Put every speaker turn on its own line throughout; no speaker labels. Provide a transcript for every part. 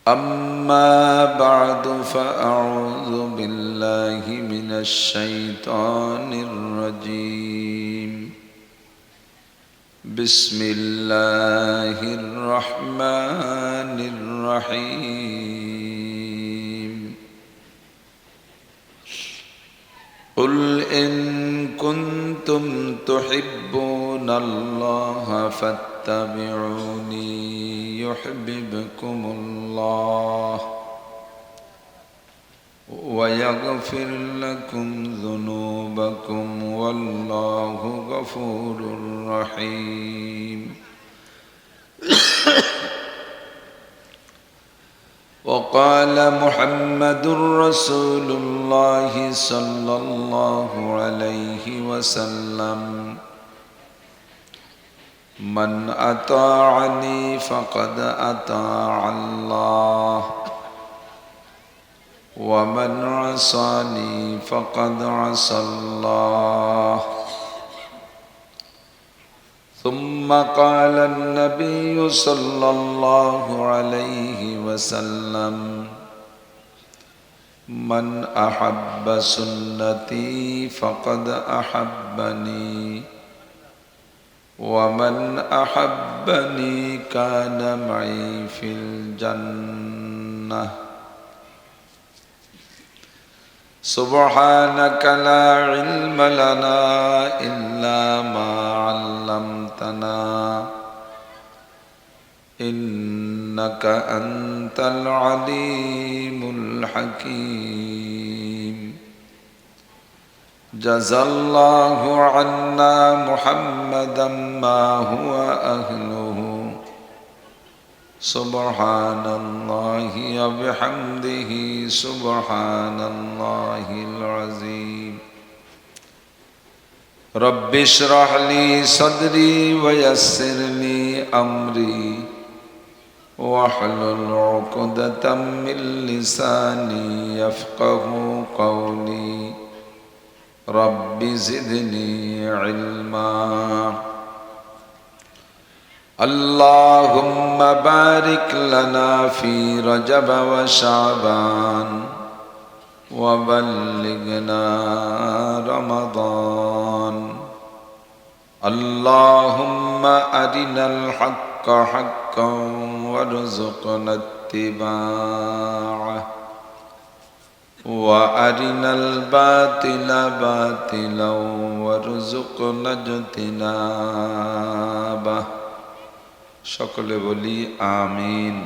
أما بعد فأعوذ بالله من الشيطان الرجيم بسم الله الرحمن الرحيم قل إن كنتم تحبون الله فاتبعوني يحببكم الله ويغفر لكم ذنوبكم والله غفور رحيم وقال محمد رسول الله صلى الله عليه وسلم من أطاعني فقد أطاع الله ومن عصاني فقد عصى الله ثم قال النبي صلى الله عليه وسلم من أحب سنتي فقد أحبني ومن أحبني كان معي في الجنة سبحانك لا علم لنا إلا ما علمتنا إنك أنت العليم الحكيم جزى الله عنا محمدا ما هو أهله سبحان الله وبحمده سبحان الله العظيم رب اشرح لي صدري ويسر لي أمري واحلل عقدة من لساني يفقه قولي رب زدني علما اللهم بارك لنا في رجب وشعبان وبلغنا رمضان اللهم أرنا الحق حقا وارزقنا اتباعه وأرنا الباطل باطلا وارزقنا اجتنابه সকলে বলি আমিন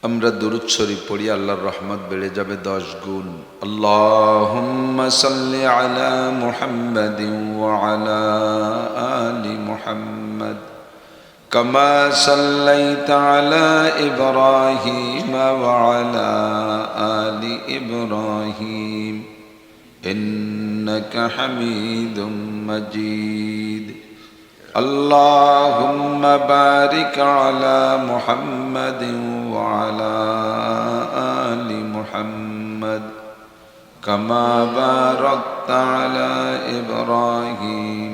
আমরা দুরূদ শরীফ পড়ি আল্লাহর রহমত বেড়ে যাবে 10 গুণ আল্লাহুম্মা সাল্লি আলা মুহাম্মাদিন ওয়া আলা আলি মুহাম্মাদ كما صليت على إبراهيم وعلى آل إبراهيم إنك حميد مجيد اللهم بارك على محمد وعلى آل محمد كما باركت على إبراهيم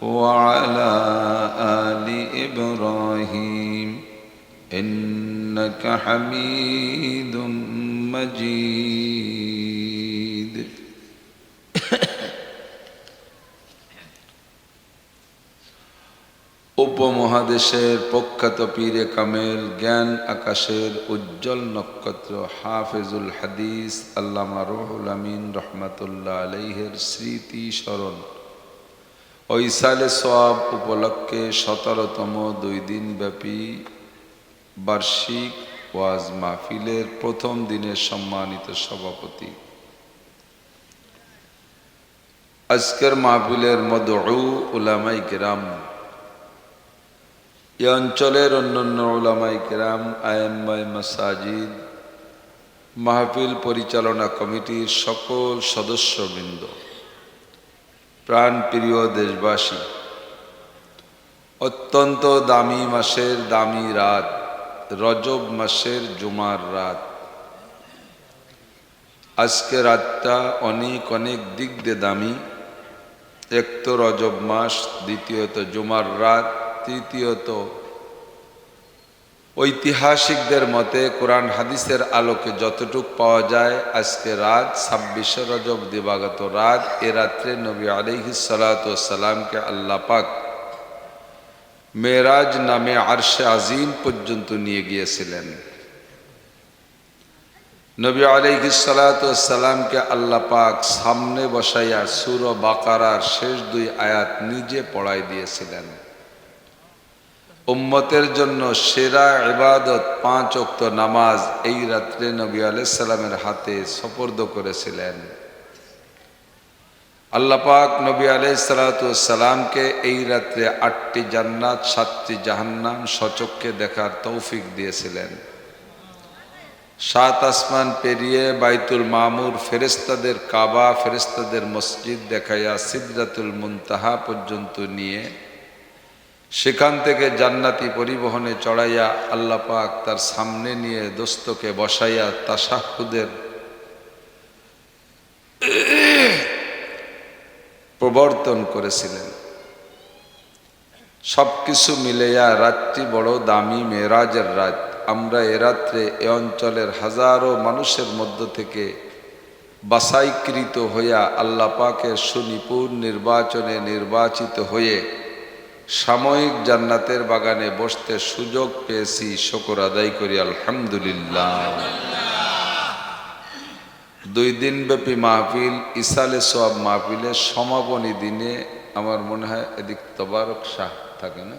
وعلى آل إبراهيم إنك حميد مجيد উপমহাদেশের প্রখ্যাত পীরে কামেল জ্ঞান আকাশের উজ্জ্বল নক্ষত্র হাফেজুল হাদিস আল্লামা রুহুল আমিন রহমাতুল্লাহ আলাইহির স্মৃতি স্মরণ ওই সালে সওয়াব উপলক্ষে 17তম 2 দিন ব্যাপী বার্ষিক ওয়াজ মাহফিলের প্রথম দিনের সম্মানিত সভাপতি আজকের মাহফিলের মদউ উলামায়ে কেরাম এই অঞ্চলের অন্যান্য উলামায়ে কেরাম আইম্মায়ে মাসাজিদ মাহফিল পরিচালনা কমিটির সকল সদস্যবৃন্দ প্রাণ প্রিয় দেশবাসী অত্যন্ত দামি মাসের দামি রাত রজব মাসের জুমার রাত আজকে রাতটা অনেক অনেক দিক দিয়ে দামি। এক তো রজব মাস, দ্বিতীয়ত জুমার রাত, তৃতীয়ত ঐতিহাসিকদের মতে কোরআন হাদিসের আলোকে যতটুক পাওয়া যায় আজকে রাত 26শে রজব দিবাগত রাত। এ রাত্রে নবী আলাইহিস সালাতু ওয়াস সালামকে আল্লাহ পাক মেরাজ নামে আরশে আজিম পর্যন্ত নিয়ে গিয়েছিলেন। নবী আলাইহিস সালাতু ওয়াস সালামকে আল্লাহ পাক সামনে বসাইয়া সূরা বাকারার শেষ 2 আয়াত নিজে পড়াই দিয়েছিলেন। উম্মতের জন্য সেরা ইবাদত 5 ওয়াক্ত নামাজ এই রাত্রে নবী আলাইহিস সালামের হাতে সুপর্দ করেছিলেন। আল্লাহ পাক নবী আলাইহিস সালাতু ওয়াস সালামকে এই রাত্রে 8টি জান্নাত 7টি জাহান্নাম সচক্ষে দেখার তৌফিক দিয়েছিলেন। 7 আসমান পেরিয়ে বাইতুল মামুর, ফেরেশতাদের কাবা, ফেরেশতাদের মসজিদ দেখাইয়া সিদরাতুল মুনতাহা পর্যন্ত নিয়ে সেখান থেকে জান্নাতি পরিবহনে চড়াইয়া আল্লাহ পাক তার সামনে নিয়ে দোস্তকে বসাইয়া তাশাহুদের প্রবর্তন করেছিলেন। সবকিছু মিলাইয়া রাতটি বড় দামি, মেরাজের রাত। আমরা এ রাত্রে এ অঞ্চলের হাজারো মানুষের মধ্য থেকে বাছাইকৃত হইয়া আল্লাহ পাকের সুনিপুণ নির্বাচনে নির্বাচিত হয়ে সাময়িক জান্নাতের বাগানে বসতে সুযোগ পেয়েছি। শুকর আদায় করি আলহামদুলিল্লাহ। 2 দিন ব্যাপী মাহফিল, ইসালে সোয়াব মাহফিলের সমাপনী দিনে আমার মনে হয় এদিক তবারক শাহ থাকে না,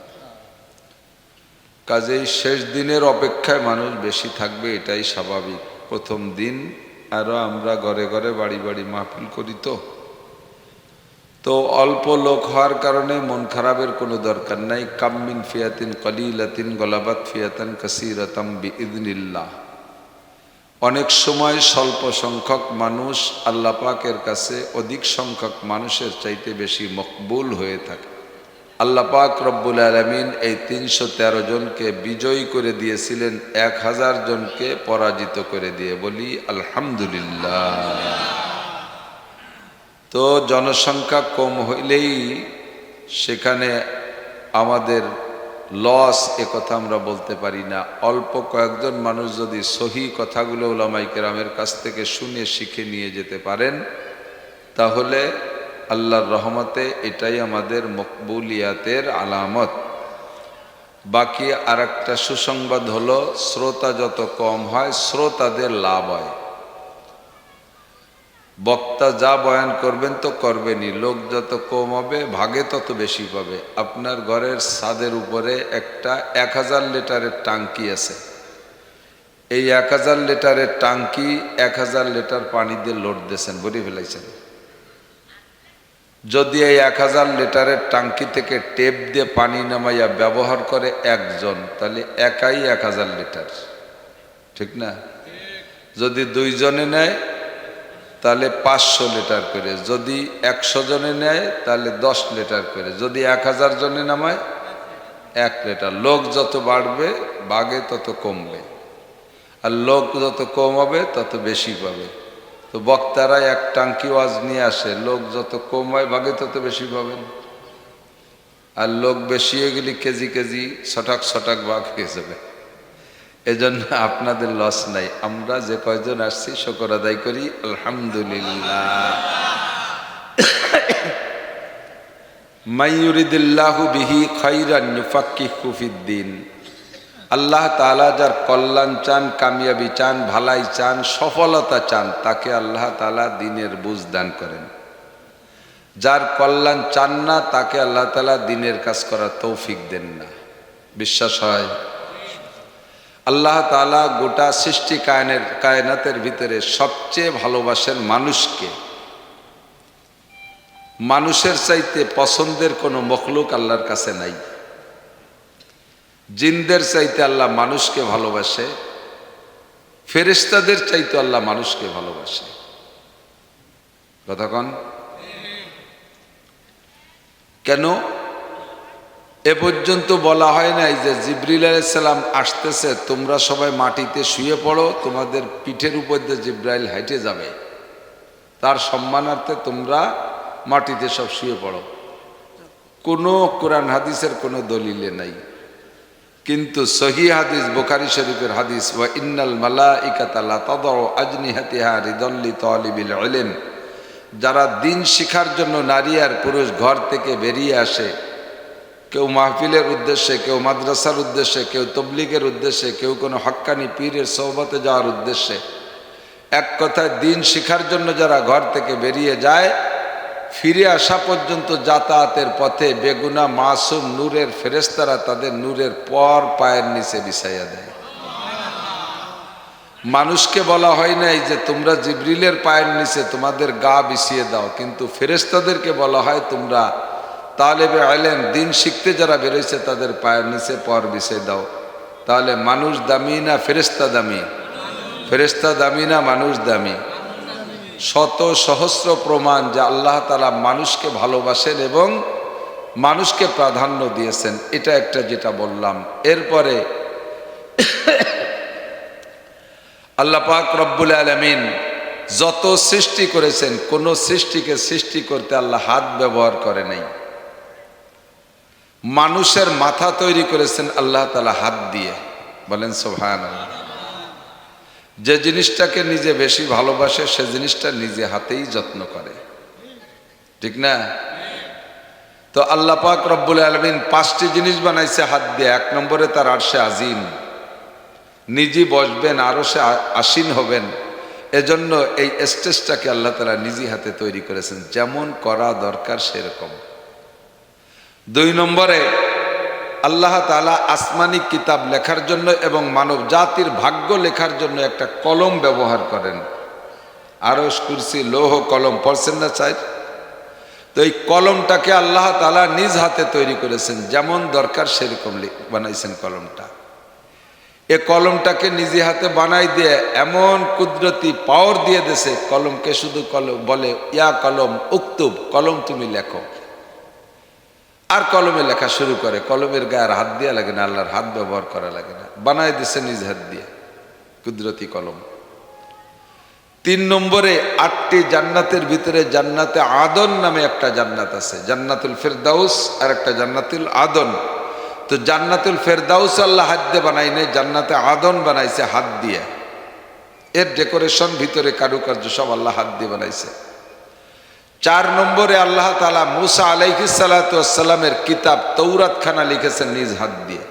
কাজেই শেষ দিনের অপেক্ষায় মানুষ বেশি থাকবে, এটাই স্বাভাবিক। প্রথম দিন আরো আমরা ঘরে ঘরে বাড়ি বাড়ি মাহফিল করি, তো অল্প লোক হওয়ার কারণে মন খারাপের কোনো দরকার নাই। কাম্মিন ফিয়াতিন কলিলাতিন গলাবাত ফিয়াতান কাসীরাতাম বিইذনিল্লাহ। অনেক সময় স্বল্প সংখ্যক মানুষ আল্লাহ পাকের কাছে অধিক সংখ্যক মানুষের চাইতে বেশি মকবুল হয়ে থাকে। আল্লাহ পাক রব্বুল আলামিন এই 313 জনকে বিজয়ী করে দিয়েছিলেন 1000 জনকে পরাজিত করে দিয়ে। বলি আলহামদুলিল্লাহ। তো জনসংখ্যা কম হইলেই সেখানে আমাদের লস, একথা আমরা বলতে পারি না। অল্প কয়েকজন মানুষ যদি সহি কথাগুলো উলামায়ে কেরামের কাছ থেকে শুনে শিখে নিয়ে যেতে পারেন, তাহলে আল্লাহর রহমতে এটাই আমাদের মকবুলিয়াতের আলামত। বাকি আরেকটা সুসংবাদ হলো, শ্রোতা যত কম হয় শ্রোতাদের লাভ হয়। বক্তা যা বয়ান করবেন তো করবেনই, লোক যত কম হবে ভাগে তত বেশি পাবে। আপনার ঘরের ছাদের উপরে একটা 1000 লিটারের টাঙ্কি আছে। এই 1000 লিটারের টাঙ্কি 1000 লিটার পানি দিয়ে লোড দিয়েছেন, ভরে ফেলাইছেন। যদি এই 1000 লিটারের টাঙ্কি থেকে টেপ দিয়ে পানি নামাইয়া ব্যবহার করে একজন, তাহলে একাই 1000 লিটার, ঠিক না? যদি 2 জনে নেয় তাহলে 500 লিটার করে, যদি 100 জনে নেয় তাহলে 10 লিটার করে, যদি 1000 জনে নামায় 1 লিটার। লোক যত বাড়বে বাগে তত কমবে, আর লোক যত কম হবে তত বেশি পাবে। তো বক্তারা এক টাঙ্কি ওয়াজ নিয়ে আসে, লোক যত কম হয় ভাগে তত বেশি পাবেন, আর লোক বেশি হয়ে গেলে কেজি কেজি ছটাক ছটাক ভাগ হয়ে যাবে। এজন্য আপনাদের লস নাই। আমরা যে কয়জন আসছি শুকর আদায় করি আলহামদুলিল্লাহ। মাইয়ুরিদিল্লাহু বিহি খাইরান ইউফাক্কিহু ফিদ্দিন। আল্লাহ তাআলা যার কল্যাণ চান, কামিয়াবি চান, ভালাই চান, সফলতা চান, তাকে আল্লাহ তাআলা দ্বীনের বুঝ দান করেন। যার কল্যাণ চান না তাকে আল্লাহ তাআলা দ্বীনের কাজ করার তৌফিক দেন না। বিশ্বাস হয়? আল্লাহ তাআলা গোটা সৃষ্টি কায়নাতের ভিতরে সবচেয়ে ভালোবাসেন মানুষকে। মানুষের চাইতে পছন্দের কোনো মখলুক আল্লাহর কাছে নাই। জিনদের চাইতে আল্লাহ মানুষকে ভালোবাসে, ফেরেশতাদের চাইতে আল্লাহ মানুষকে ভালোবাসে। কথা কন কেন? এ পর্যন্ত বলা হয় নাই যে জিবরিল আলাইহিস সালাম আসতেছে, তোমরা সবাই মাটিতে শুয়ে পড়ো, তোমাদের পিঠের উপর দিয়ে জিবরাইল হাঁটে যাবে। তার সম্মানার্থে তোমরা মাটিতে সব শুয়ে পড়ো। কোনো কোরআন হাদিসের কোনো দলিলে নাই, কিন্তু সহিহ হাদিস বুখারী শরীফের হাদিস, ওয়া ইন্নাল মালাইকাতা লা তাদউ আজনিহাতিহা রিদাল লিতালিবিল ইলম, যারা দিন শিখার জন্য নারী আর পুরুষ ঘর থেকে বেরিয়ে আসে, কেউ মাহফিলের উদ্দেশ্যে, কেউ মাদ্রাসার উদ্দেশ্যে, কেউ তবলিগের উদ্দেশ্যে, কেউ কোনো হক্কানি পীরের সোহবতে যাওয়ার উদ্দেশ্যে, এক কথায় দিন শিখার জন্য যারা ঘর থেকে বেরিয়ে যায়, ফিরে আসা পর্যন্ত যাতায়াতের পথে বেগুনা মাসুম নূরের ফেরেশতারা তাদের নূরের পর পায়ের নিচে বিছাইয়া দেয়। মানুষকে বলা হয় নাই যে তোমরা জিবরিলের পায়ের নিচে তোমাদের গা বিছিয়ে দাও, কিন্তু ফেরেশতাদেরকে বলা হয় তোমরা তালেবে ইলম দিন শিখতে যারা বেরোইছে তাদের পায়ের নিচে পর বিছিয়ে দাও। তাহলে মানুষ দামি না ফেরেশতা দামি? ফেরেশতা দামি না মানুষ দামি? শত সহস্র প্রমাণ যে আল্লাহ তাআলা মানুষকে ভালোবাসেন এবং মানুষকে প্রাধান্য দিয়েছেন, এটা একটা যেটা বললাম। এরপরে আল্লাহ পাক রব্বুল আলামিন যত সৃষ্টি করেছেন, কোন সৃষ্টিকে সৃষ্টি করতে আল্লাহ হাত ব্যবহার করে নাই। মানুষের মাথা তৈরি করেছেন আল্লাহ তাআলা হাত দিয়ে, বলেন সুবহানাল্লাহ। যে জিনিসটাকে নিজে বেশি ভালোবাসে সে জিনিসটা নিজে হাতেই যত্ন করে, ঠিক না? তো আল্লাহ পাক রব্বুল আলামিন 5টি জিনিস বানাইছে হাত দিয়ে। 1 নম্বরে তার আরশে আজিম, নিজে বসবেন, আরশে আসীন হবেন, এজন্য এই স্টেজটাকে আল্লাহ তাআলা নিজে হাতে তৈরি করেছেন, যেমন করা দরকার সেরকম। 2 নম্বরে আল্লাহ তাআলা আসমানি কিতাব লেখার জন্য এবং মানব জাতির ভাগ্য লেখার জন্য একটা কলম ব্যবহার করেন। আরশ, কুরসি, লৌহ কলম পড়ছেন না চাই? তো এই কলমটাকে আল্লাহ তাআলা নিজ হাতে তৈরি করেছেন, যেমন দরকার সেরকম বানাইছেন কলমটা। এ কলমটাকে নিজে হাতে বানাই দিয়ে এমন কুদরতি পাওয়ার দিয়ে দিয়েছে, কলমকে শুধু কলম বলে, ইয়া কলম উক্তুব, কলম তুমি লেখো। আর কলমে লেখা শুরু করে, কলমের গায়ে আর হাত দেওয়া লাগে না, আল্লাহর হাত ব্যবহার করা লাগে না, বানাই দিছে নিজ হাত দিয়ে কুদরতি কলম। 3 নম্বরে 8টি জান্নাতের ভিতরে জান্নাতে আদন নামে একটা জান্নাত আছে, জান্নাতুল ফেরদাউস আর একটা জান্নাতুল আদন। তো জান্নাতুল ফেরদাউস আল্লাহ হাত দিয়ে বানাই নাই, জান্নাতে আদন বানাইছে হাত দিয়ে। এর ডেকোরেশন, ভিতরে কারুকার্য সব আল্লাহ হাত দিয়ে বানাইছে। 4 নম্বরে আল্লাহ তাআলা মুসা আলাইহিস সালাতু ওয়াস সালামের কিতাব তৌরাত খানা লিখেছেন নিজ হাত দিয়ে।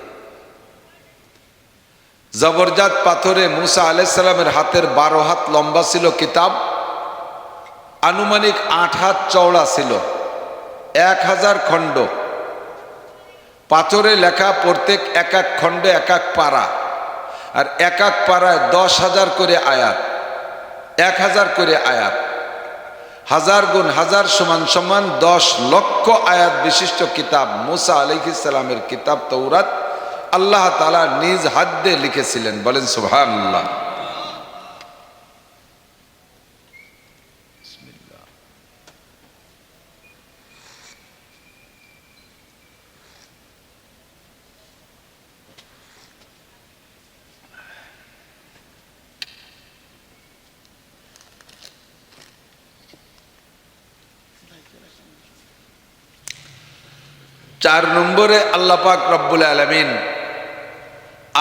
জবরজাত পাথরে মুসা আলাইহিস সালামের হাতের 12 হাত লম্বা ছিল কিতাব, আনুমানিক 8 হাত চওড়া ছিল, 1000 খণ্ড পাথরে লেখা, প্রত্যেক এক এক খণ্ডে এক এক পারা, আর এক এক পারায় 10,000 করে আয়াত, 1000 করে আয়াত, 1000 গুণ 1000 সমান সমান 10 লক্ষ আয়াত বিশিষ্ট কিতাব মুসা আলাইহিস সালামের কিতাব তৌরাত আল্লাহ তাআলা নিজ হাত দিয়ে লিখেছিলেন, বলেন সুবহানাল্লাহ। চার নম্বরে আল্লাহ পাক রব্বুল আলামিন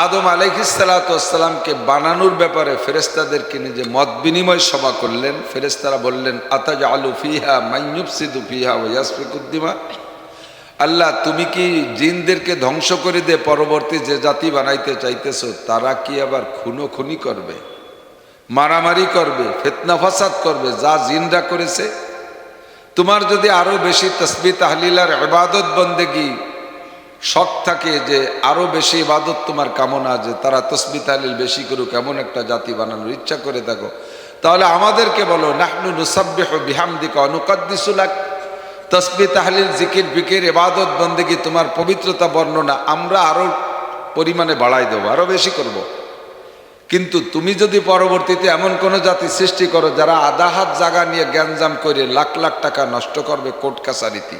আদম আলাইহিস সালাতু ওয়াস সালামকে বানানোর ব্যাপারে ফেরেশতাদেরকে নিজে মত বিনিময় সভা করলেন। ফেরেশতারা বললেন, আতাজআলু ফিহা মান ইউফসিদু ফিহা ওয়া ইয়াসফিকুদ দিমা, আল্লাহ তুমি কি জিনদেরকে ধ্বংস করে দিয়ে পরবর্তী যে জাতি বানাইতে চাইতেছো তারা কি আবার খুনোখুনি করবে, মারামারি করবে, ফিতনা ফাসাদ করবে যা জিনরা করেছে? তোমার যদি আরো বেশি তাসবিহ তাহলিল আর ইবাদত বন্দেগী শখ থাকে, যে আরো বেশি ইবাদত তোমার কামনা, যে তারা তাসবিহ তাহলিল বেশি করুক, এমন একটা জাতি বানানোর ইচ্ছা করে থাকো, তাহলে আমাদেরকে বলো, নাহনু নুসাব্বিহু বিহামদিকা ওয়া নুকদ্দিসু লাক, তাসবিহ তাহলিল জিকির ফিকির ইবাদত বন্দেগী তোমার পবিত্রতা বর্ণনা আমরা আরো পরিমাণে বাড়াই দেবো, আরো বেশি করব। কিন্তু তুমি যদি পরবর্তীতে এমন কোন জাতি সৃষ্টি করো যারা আধা হাত জায়গা নিয়ে গ্যাঞ্জাম করে লাখ লাখ টাকা নষ্ট করবে কোর্ট কাছারিতে,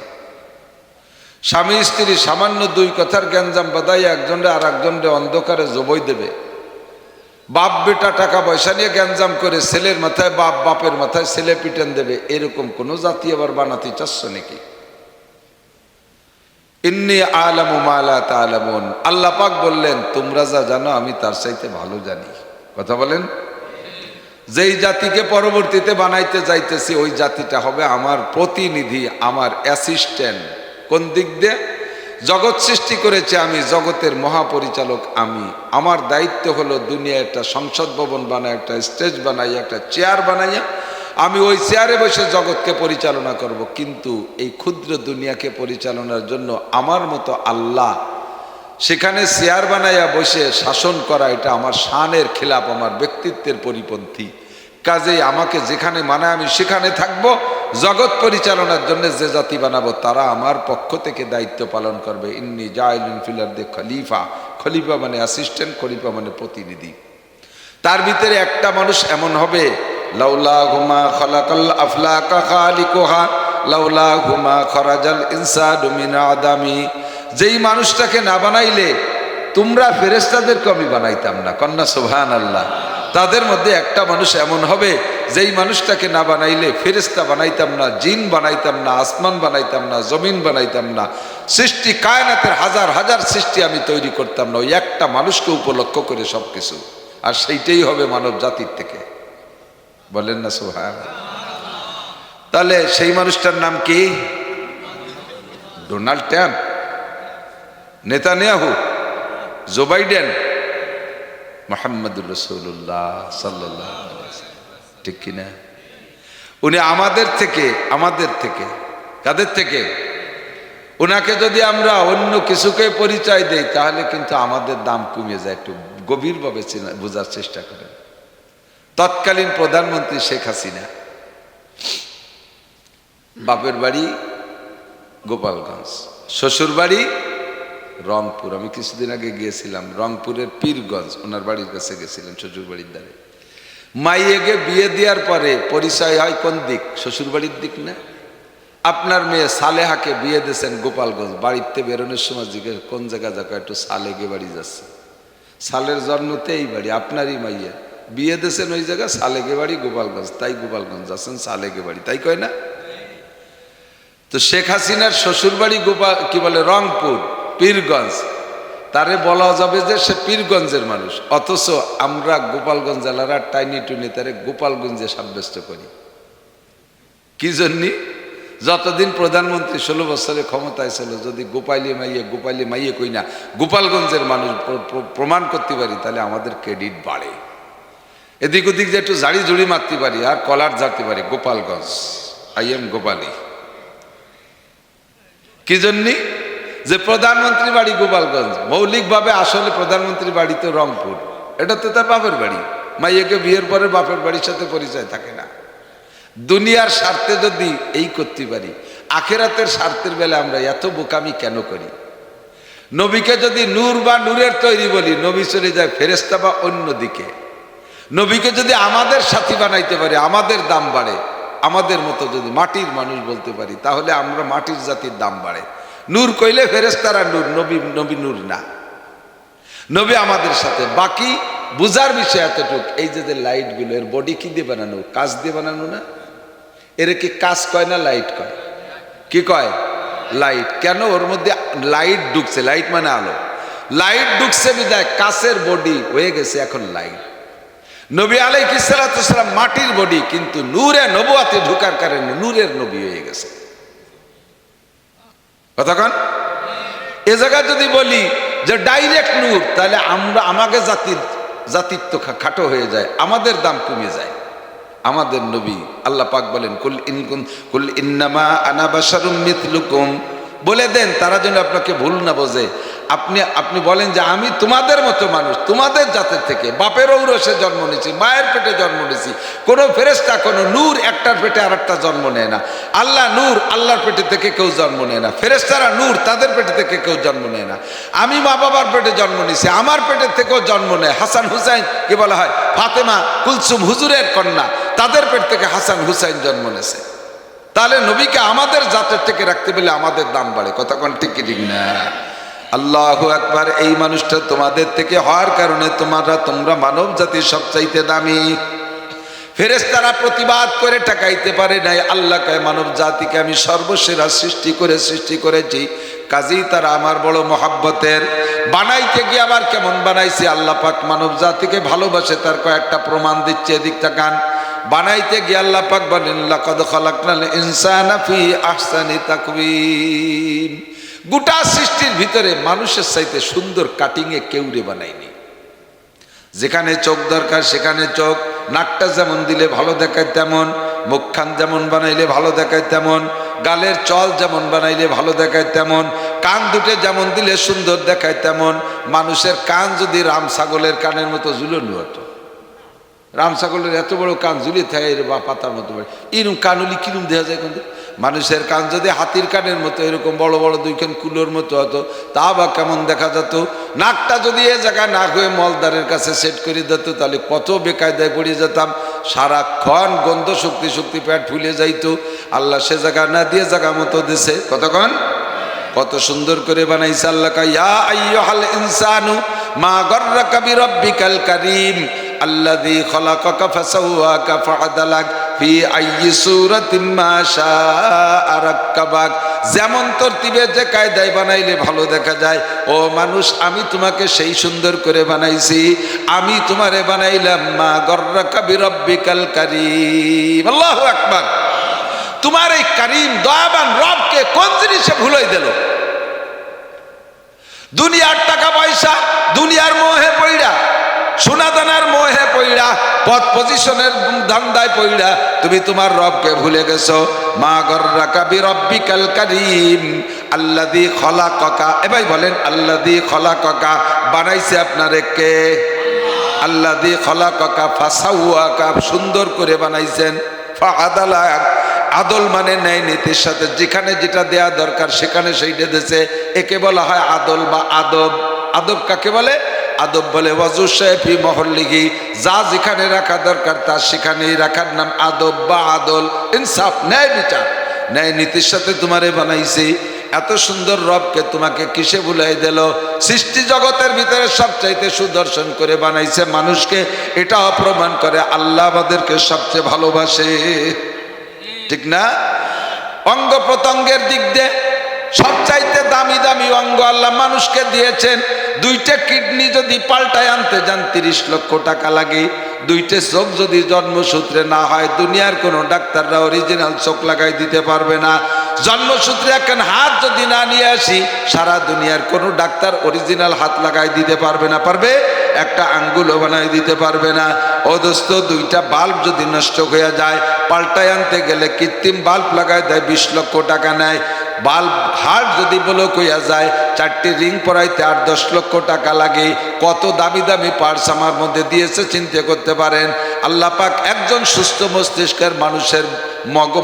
স্বামী স্ত্রী সামান্য 2 কথার গ্যাঞ্জাম বাঁধাই একজনরে আর একজনরে অন্ধকারে জবই দেবে, বাপ বেটা টাকা পয়সা নিয়ে গ্যাঞ্জাম করে ছেলের মাথায় বাপ, বাপের মাথায় ছেলে পিটান দেবে, এরকম কোন জাতি আবার বানাতে চাচ্ছ নাকি? ইন্নী আলামু মা লা তা'লামুন, আল্লাহ পাক বললেন তোমরা যা জানো আমি তার চাইতে ভালো জানি। কথা বলেন। যেই জাতিকে পরবর্তীতে বানাইতে যাইতেছি ওই জাতিটা হবে আমার প্রতিনিধি, আমার অ্যাসিস্ট্যান্ট। কোন দিক দিয়ে? জগৎ সৃষ্টি করেছে আমি, জগতের মহাপরিচালক আমি। আমার দায়িত্ব হলো দুনিয়ায় একটা সংসদ ভবন বানাই, একটা স্টেজ বানাই, একটা চেয়ার বানাইয়া আমি ওই চেয়ারে বসে জগৎকে পরিচালনা করব। কিন্তু এই ক্ষুদ্র দুনিয়াকে পরিচালনার জন্য আমার মতো আল্লাহ সেখানে চেয়ার বানাইয়া বসে শাসন করা, এটা আমার শানের খেলাপ, আমার ব্যক্তিত্বের পরিপন্থী। কাজেই আমাকে যেখানে মানায় আমি সেখানে থাকব। জগৎ পরিচালনার জন্য যে জাতি বানাবো তারা আমার পক্ষ থেকে দায়িত্ব পালন করবে। ইন্নী জাইলুন ফিল আরদি খলিফা, খলিফা মানে অ্যাসিস্ট্যান্ট, খলিফা মানে প্রতিনিধি। তার ভিতরে একটা মানুষ এমন হবে, লাউলা হুমা খালাকাল আফলাকা খালিকুহা লাউলা হুমা খরাজাল ইনসানু মিন আদামি, যেই মানুষটাকে না বানাইলে তোমরা ফেরেশতাদেরকে আমি বানাইতাম না। কন্যা সুবহানাল্লাহ। তাদের মধ্যে একটা মানুষ এমন হবে যেই মানুষটাকে না বানাইলে ফেরেশতা বানাইতাম না, জিন বানাইতাম না, আসমান বানাইতাম না, জমিন বানাইতাম না, সৃষ্টি কায়নাতের হাজার হাজার সৃষ্টি আমি তৈরি করতাম না। ওই একটা মানুষকে উপলক্ষ করে সবকিছু, আর সেইটাই হবে মানব জাতির থেকে। বলেন না সুবহানাল্লাহ। তাহলে সেই মানুষটার নাম কি? Donald Trump, Netanyahu, Joe Biden, মুহাম্মদুর রাসূলুল্লাহ সাল্লাল্লাহু আলাইহি ওয়াসাল্লাম, ঠিক কিনা? উনি আমাদের থেকে কাদের থেকে? ওনাকে যদি আমরা অন্য কিছুকে পরিচয় দেই তাহলে কিন্তু আমাদের দাম কমে যায়। একটু গভীরভাবে বোঝার চেষ্টা করেন। তৎকালীন প্রধানমন্ত্রী শেখ হাসিনা, বাপের বাড়ি গোপালগঞ্জ, শ্বশুর বাড়ি রংপুর। আমি কিছুদিন আগে গিয়েছিলাম রংপুরের পীরগঞ্জ, ওনার বাড়ির কাছে গেছিলাম, শ্বশুর বাড়ির দ্বারে। মাইয়েকে বিয়ে দেওয়ার পরে পরিচয় হয় কোন দিক? শ্বশুর বাড়ির দিক না? আপনার মেয়ে সালেহাকে বিয়ে দিয়েছেন গোপালগঞ্জ, বাড়িতে বেরোনোর সময় জিজ্ঞেস কোন জায়গা যাকা, একটু সালেগে বাড়ি যাচ্ছে। সালের জন্মতে এই বাড়ি, আপনারই মাইয়া বিয়ে দিয়েছেন ওই জায়গা, সালেগে বাড়ি গোপালগঞ্জ, তাই গোপালগঞ্জ যাচ্ছেন সালেগে বাড়ি, তাই কয় না? তো শেখ হাসিনার শ্বশুর বাড়ি কি বলে রংপুর, পীরগঞ্জ। তারে বলা যাবে যে সে পীরগঞ্জের মানুষ, অথচ আমরা গোপালগঞ্জ জেলারা টাইনি টুনি তারে গোপালগঞ্জে সাব্যস্ত করি। কি জন্য? যতদিন প্রধানমন্ত্রী 16 বছরের ক্ষমতায় ছিল, যদি গোপালী মাইয়ে কই না গোপালগঞ্জের মানুষ প্রমাণ করতে পারি তাহলে আমাদের ক্রেডিট বাড়ে। এদিক ওদিক যে একটু জাড়ি জুড়ি মারতে পারি আর কলার ঝাড়তে পারি, গোপালগঞ্জ, আই এম গোপালী। কি জন্য? যে প্রধানমন্ত্রী বাড়ি গোপালগঞ্জ, মৌলিকভাবে আসলে প্রধানমন্ত্রী বাড়ি তো রংপুর, এটা তো তার বাপের বাড়ি। মাইয়াকে বিয়ের পরে বাপের বাড়ির সাথে পরিচয় থাকে না। দুনিয়ার স্বার্থে যদি এই করতে পারি, আখেরাতের স্বার্থের বেলা আমরা এত বোকামি কেন করি? নবীকে যদি নূর বা নূরের তৈরি বলি, নবী চলে যায় ফেরেশতা বা অন্য দিকে। নবীকে যদি আমাদের সাথী বানাইতে পারি, আমাদের দাম বাড়ে। আমাদের মতো যদি মাটির মানুষ বলতে পারি তাহলে আমরা মাটির জাতির দাম বাড়ে। নূর কইলে ফেরেশতারা নূর, নবী নূর না। নবী আমাদের সাথে। বাকি বুঝার বিষয় এতটুক, এই যে লাইটগুলো, এর বডি কি দিয়ে বানানো? কাঁচ দিয়ে বানানো না? এর কি কাঁচ কয় না লাইট কয়? কি কয়? লাইট। কেন? ওর মধ্যে লাইট ঢুকছে, লাইট মানে আলো। লাইট ঢুকছে বিদায় কাঁচের বডি হয়ে গেছে এখন লাইট। নবী আলাইহিস সালাতু ওয়াস সালাম মাটির বডি, কিন্তু নূরে নবুয়াতে ঢোকার কারণে নূরের নবী হয়ে গেছে। কতক্ষণ? এ জায়গায় যদি বলি যে ডাইরেক্ট নূর, তাহলে আমাকে জাতিত্ব খাটো হয়ে যায়, আমাদের দাম কমে যায়। আমাদের নবী আল্লাহ পাক বলেন কুল ইন্নামা আনা বাশারুম মিথলুকুম, বলে দেন তারা যেন আপনাকে ভুল না বোঝে। আপনি বলেন যে আমি তোমাদের মতো মানুষ, তোমাদের জাতের থেকে, বাপের ঔরসে জন্ম নিয়েছি, মায়ের পেটে জন্ম নিয়েছি। কোনো ফেরেশতা, কোনো নূর একটার পেটে আর একটা জন্ম নেয় না। আল্লাহ নূর, আল্লাহর পেটে থেকে কেউ জন্ম নেয় না। ফেরেশতারা নূর, তাদের পেটে থেকে কেউ জন্ম নেয় না। আমি মা বাবার পেটে জন্ম নিয়েছি, আমার পেটের থেকেও জন্ম নেয়। হাসান হুসাইন কি বলা হয়, ফাতেমা কুলসুম হুজুরের কন্যা, তাদের পেট থেকে হাসান হুসাইন জন্ম নিয়েছে। তাহলে নবীকে আমাদের জাতের থেকে রাখতে পেলে আমাদের দাম বাড়ে। কতক্ষণ? ঠিক কি ঠিক না? আল্লাহু আকবার। এই মানুষটা তোমাদের থেকে হওয়ার কারণে তোমরা মানব জাতির সবচাইতে দামি। ফেরেশতারা প্রতিবাদ করে টাকাইতে পারে নাই। আল্লাহ কয় মানব জাতিকে আমি সর্বসেরা সৃষ্টি করেছি, কাজেই তারা আমার বড় মহাব্বতের। বানাইতে গিয়ে আবার কেমন বানাইছে, আল্লাহ পাক মানব জাতিকে ভালোবাসে তার কয়েকটা প্রমাণ দিচ্ছে। এদিক তাকান। বানাইতে গিয়ে আল্লাহ পাক বলেন লাকাদ খালাকনাল ইনসানা ফি আহসানি তাকওয়িম। গোটা সৃষ্টির ভিতরে মানুষের চাইতে সুন্দর কাটিংয়ে কেউরে বানায়নি। যেখানে চোখ দরকার সেখানে চোখ, নাকটা যেমন দিলে ভালো দেখায় তেমন, মুখখান যেমন বানাইলে ভালো দেখায় তেমন, গালের চল যেমন বানাইলে ভালো দেখায় তেমন, কান দুটে যেমন দিলে সুন্দর দেখায় তেমন। মানুষের কান যদি রাম ছাগলের কানের মতো ঝুলানো হতো, রাম ছাগলের এত বড় কান ঝুলিয়ে থাকে বা পাতার মতো এরকম কানুলি কিরম দেখা যায় কিন্তু। মানুষের কান যদি হাতির কানের মতো এরকম বড় বড় দুইখান কুলোর মতো হতো তা বা কেমন দেখা যেত। নাকটা যদি এ জায়গায় না হয়ে মলদারের কাছে সেট করে দিত তাহলে কত বেকায়দায় পড়ে যেতাম, সারাক্ষণ গন্ধ শক্তি পেট ফুলে যাইতো। আল্লাহ সে জায়গা না দিয়ে জায়গা মতো দিছে। কতক্ষণ কত সুন্দর করে বানাইছে আল্লাহ। ইয়া আইয়ুহাল ইনসানু মা গাররাকা বিরাব্বিকাল কারীম আল্লাযী খালাকাকা ফাসাওয়াকা ফাআদালাক ফি আইয়ি সূরাতিন মা শাআ রাক্কাবাক। যেমন তরতিবে যে কায়দায় বানাইলে ভালো দেখা যায়, ও মানুষ আমি তোমাকে সেই সুন্দর করে বানাইছি। আমি তোমারে বানাইলাম মা গাররাকা বিরাব্বিকাল কারীম। আল্লাহু আকবার। তোমার এই কারীম দয়াবান রবকে কোন জিনিসে ভুলাই দিল? দুনিয়ার টাকা পয়সা, দুনিয়ার মোহে পইড়া, সোনাদানার মোহে পইড়া, পদ পজিশনের ধান্দায় পইড়া তুমি তোমার রবকে ভুলে গেছো। মা গাররাকা বিরাব্বিকাল কারীম আল্লাযী খালাকাকা। এবারে বলেন আল্লাযী খালাকাকা, বানাইছে আপনারে কে? আল্লাযী খালাকাকা ফাসাওয়াকা, সুন্দর করে বানাইছেন। ফাআদালাক, আদল মানে ন্যায় নীতির সাথে যেখানে যেটা দেয়া দরকার সেখানে সেইটা দিয়েছে। একে বলা হয় আদল বা আদব। আদব কাকে বলে? আদব বলে ওয়াজু শেফি মহল্লিগি, যা যেখানে রাখা দরকার তা সেখানেই রাখার নাম আদব বা আদল, ইনসাফ, ন্যায় বিচার। ন্যায় নীতির সাথে তোমারে বানাইছি। এত সুন্দর রবকে তোমাকে কিসে ভুলাই দিল? সৃষ্টি জগতের ভিতরে সবচাইতে সুদর্শন করে বানাইছে মানুষকে। এটা অপ্রমাণ করে আল্লাহ আমাদেরকে সবচেয়ে ভালোবাসে, ঠিক না? অঙ্গ প্রত্যঙ্গের দিক দিয়ে সবচাইতে দামি দামি অঙ্গ আল্লাহ মানুষকে দিয়েছেন। দুইটা কিডনি যদি পাল্টায় আনতে যান 30 লক্ষ টাকা লাগে। দুইটা চোখ যদি জন্মসূত্রে না হয় দুনিয়ার কোনো ডাক্তাররা অরিজিনাল চোখ লাগাই দিতে পারবে না। জন্মসূত্রে এখন হাত যদি না নিয়ে আসি সারা দুনিয়ার কোনো ডাক্তার অরিজিনাল হাত লাগাই দিতে পারবে না। পারবে? একটা আঙ্গুলও বানাই দিতে পারবে না। ও দোস্ত, দুইটা বাল্ব যদি নষ্ট হয়ে যায় পাল্টায় আনতে গেলে কৃত্রিম বাল্ব লাগাই দেয় 20 লক্ষ টাকা নেয়। বাল্ব হার্ট যদি ব্লক হইয়া যায় 4টি রিং পরাইতে 8-10 লক্ষ টাকা লাগে। কত দামি দামি পার্টস আমার মধ্যে দিয়েছে চিন্তা করতে পারেন। আল্লাহ পাক একজন সুস্থ মস্তিষ্কের মানুষের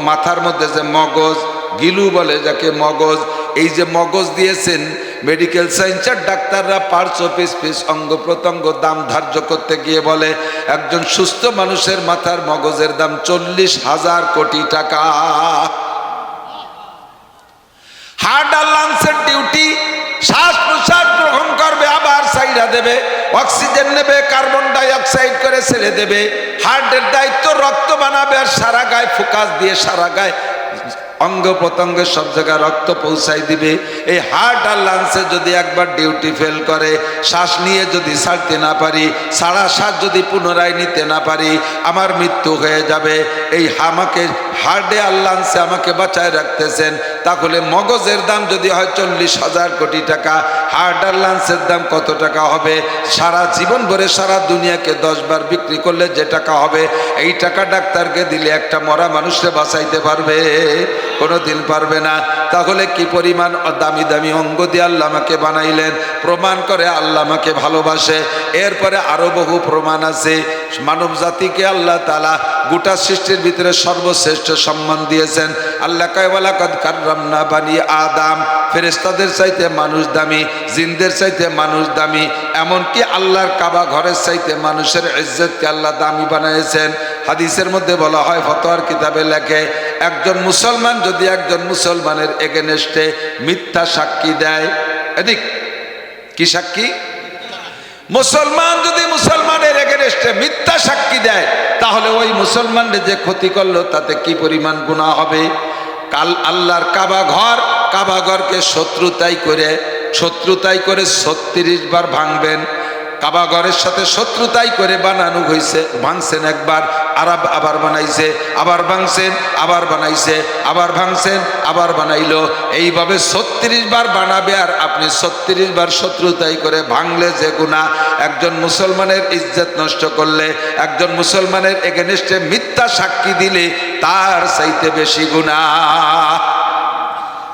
মাথার মধ্যে যে মগজ, গিলু বলে যাকে, মগজ, এই যে মগজ দিয়েছেন, মেডিকেল সায়েন্সের ডাক্তাররা পার্টস ও পিস অঙ্গ প্রত্যঙ্গ দাম ধার্য করতে গিয়ে বলে একজন সুস্থ মানুষের মাথার মগজের দাম 40,000 কোটি টাকা। হার্ট আর লাংসের ডিউটি, শ্বাস প্রশ্বাস গ্রহণ করবে আবার ছাইড়া দেবে, অক্সিজেন নেবে কার্বন ডাই অক্সাইড করে ছেড়ে দেবে। হার্টের দায়িত্ব রক্ত বানাবে আর সারা গায়ে ফোকাস দিয়ে সারা গায়ে অঙ্গ প্রত্যঙ্গের সব জায়গায় রক্ত পৌঁছাই দিবে। এই হার্ট আর লাংসে যদি একবার ডিউটি ফেল করে, শ্বাস নিয়ে যদি ছাড়তে না পারি, সারা শ্বাস যদি পুনরায় নিতে না পারি, আমার মৃত্যু হয়ে যাবে। এই আমাকে হার্টে আর লাংসে আমাকে বাঁচায় রাখতেছেন। তাহলে মগজের দাম যদি হয় 40,000 কোটি টাকা, হার্ট আর লাংসের দাম কত টাকা হবে? সারা জীবন ভরে সারা দুনিয়াকে 10 বার বিক্রি করলে যে টাকা হবে, এই টাকা ডাক্তারকে দিলে একটা মরা মানুষকে বাঁচাইতে পারবে? কোনোদিন পারবে না। তাহলে কি পরিমাণ দামি দামি অঙ্গ দিয়ে আল্লাহ আমাকে বানাইলেন, প্রমাণ করে আল্লাহ আমাকে ভালোবাসে। এরপরে আরো বহু প্রমাণ আছে। মানব জাতিকে আল্লাহ তাআলা গোটা সৃষ্টির ভিতরে সর্বশ্রেষ্ঠ সম্মান দিয়েছেন। আল্লাহ কয় ওয়ালাকাদ কাররামনা বানি আদম, ফেরেশতাদের চাইতে মানুষ দামি, জিনদের চাইতে মানুষ দামি। এমনকি আল্লাহর কাবা ঘরের চাইতে মানুষের ইজ্জতকে আল্লাহ দামি বানিয়েছেন। হাদিসের মধ্যে বলা হয়, ফতোয়ার কিতাবে লেখে, একজন মুসলমান যদি একজন মুসলমানের এগেনস্টে মিথ্যা সাক্ষী দেয়, এদিক কি সাক্ষী? মুসলমান যদি মুসলমানের এগেনস্টে মিথ্যা সাক্ষী দেয় তাহলে ওই মুসলমানদের যে ক্ষতি করলো তাতে কি পরিমাণ গুনাহ হবে। কাল আল্লাহর কাবা ঘরকে শত্রুতাই করে 36 বার ভাঙবেন। কাবা ঘরের সাথে শত্রুতাই করে বানানো হয়েছে। ভাঙছেন একবার, আবার বানাইছে, আবার ভাঙছেন, আবার বানাইছে, আবার ভাঙছেন, আবার বানাইলো। এইভাবে 36 বার বানাবে। আর আপনি 36 বার শত্রুতাই করে ভাঙলে যে গুনাহ, একজন মুসলমানের ইজ্জত নষ্ট করলে, একজন মুসলমানের এগেনস্টে মিথ্যা সাক্ষী দিলে তার চাইতে বেশি গুনাহ।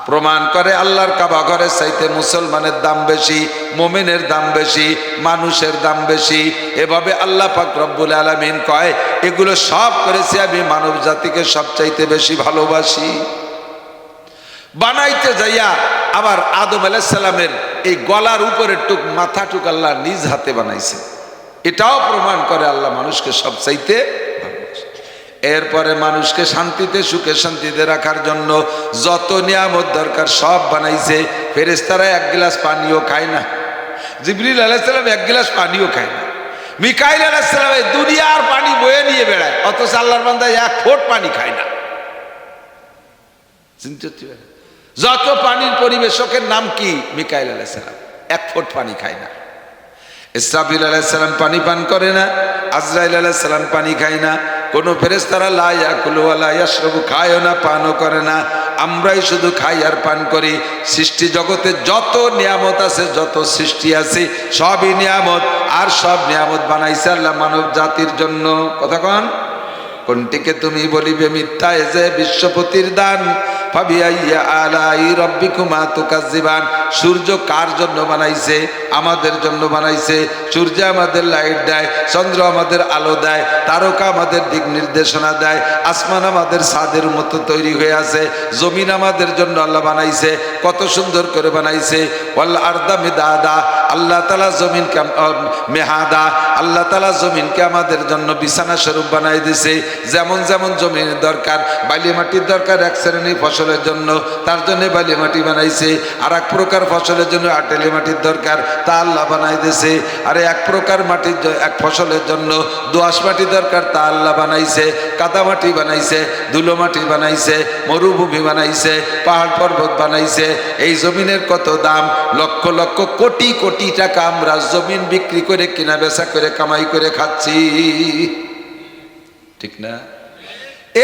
প্রমাণ করে আল্লাহর কাবা ঘরের চাইতে মুসলমানের দাম বেশি, মুমিনের দাম বেশি, মানুষের দাম বেশি। এভাবে আল্লাহ পাক রব্বুল আলামিন কয়, এগুলো সব করেছি আমি মানব জাতিকে সবচাইতে বেশি ভালোবাসি। বানাইতে যাইয়া আবার আদম আলাইহিস সালামের এই গলার উপরের মাথাটুক আল্লাহ নিজ হাতে বানাইছে। এটাও প্রমাণ করে আল্লাহ মানুষকে সবচাইতে ভালোবাসে। এরপরে মানুষকে শান্তিতে সুখে শান্তিতে রাখার জন্য যত নিয়ামত দরকার সব বানাইছে। ফেরেশতারা এক গ্লাস পানিও খায় না, জিবরিল আলাইহিস সালাম এক গ্লাস পানিও খায় না, মিকাইল আলাইহিস সালাম এই দুনিয়ার পানি বয়ে নিয়ে বেড়ায়, অথচ আল্লাহর বান্দা এক ফোঁট পানি খায় না। চিন্তা হচ্ছে, যত পানির পরিবেশকের নাম কি? মিকাইল আলাইহিস সালাম এক ফোঁট পানি খায় না। ইসরাফিল আলাইহিস সালাম পানি পান করে না, আজরাইল আলাইহিস সালাম পানি খায় না। কোন ফেরেশতারা লা ইয়াকুলু ওয়া লা ইয়াশরাবু, খায়ও না পানও করে না। আমরাই শুধু খাই আর পান করি। সৃষ্টি জগতে যত নিয়ামত আছে, যত সৃষ্টি আছে সবই নিয়ামত। আর সব নিয়ামত বানাইছে আল্লাহ মানব জাতির জন্য। কথা কন, কোনটিকে তুমি বলিবে মিথ্যা? এ যে বিশ্বপতির দান। ফাবিআইয়ি আলাই রাব্বিকুমা তুকাজ্জিবান। সূর্য কার জন্য বানাইছে? আমাদের জন্য বানাইছে। সূর্য আমাদের লাইট দেয়, চন্দ্র আমাদের আলো দেয়, তারকা আমাদের দিক নির্দেশনা দেয়, আসমান আমাদের ছাদের মতো তৈরি হয়ে আছে, জমিন আমাদের জন্য আল্লাহ বানাইছে। কত সুন্দর করে বানাইছে। ওয়াল আরদা মিদাদা, আল্লাহ তাআলা জমিনকে মেহাদা, আল্লাহ তাআলা জমিনকে আমাদের জন্য বিছানা স্বরূপ বানাই দিয়েছে। যেমন যেমন জমিনের দরকার, বালি মাটির দরকার এক শ্রেণী ফসলের জন্য, তার জন্য বালি মাটি বানাইছে। আর এক প্রকার ফসলের জন্য আটেলি মাটির দরকার, তা আল্লাহ বানাই দিয়েছে। আর এক প্রকার মাটির এক ফসলের জন্য দোআঁশ মাটি দরকার, তা আল্লাহ বানাইছে। কাদা মাটি বানাইছে, ধুলো মাটি বানাইছে, মরুভূমি বানাইছে, পাহাড় পর্বত বানাইছে। এই জমিনের কত দাম! লক্ষ লক্ষ কোটি কোটি টাকা আমরা জমিন বিক্রি করে কিনা বেচা করে কামাই করে খাচ্ছি, ঠিক না?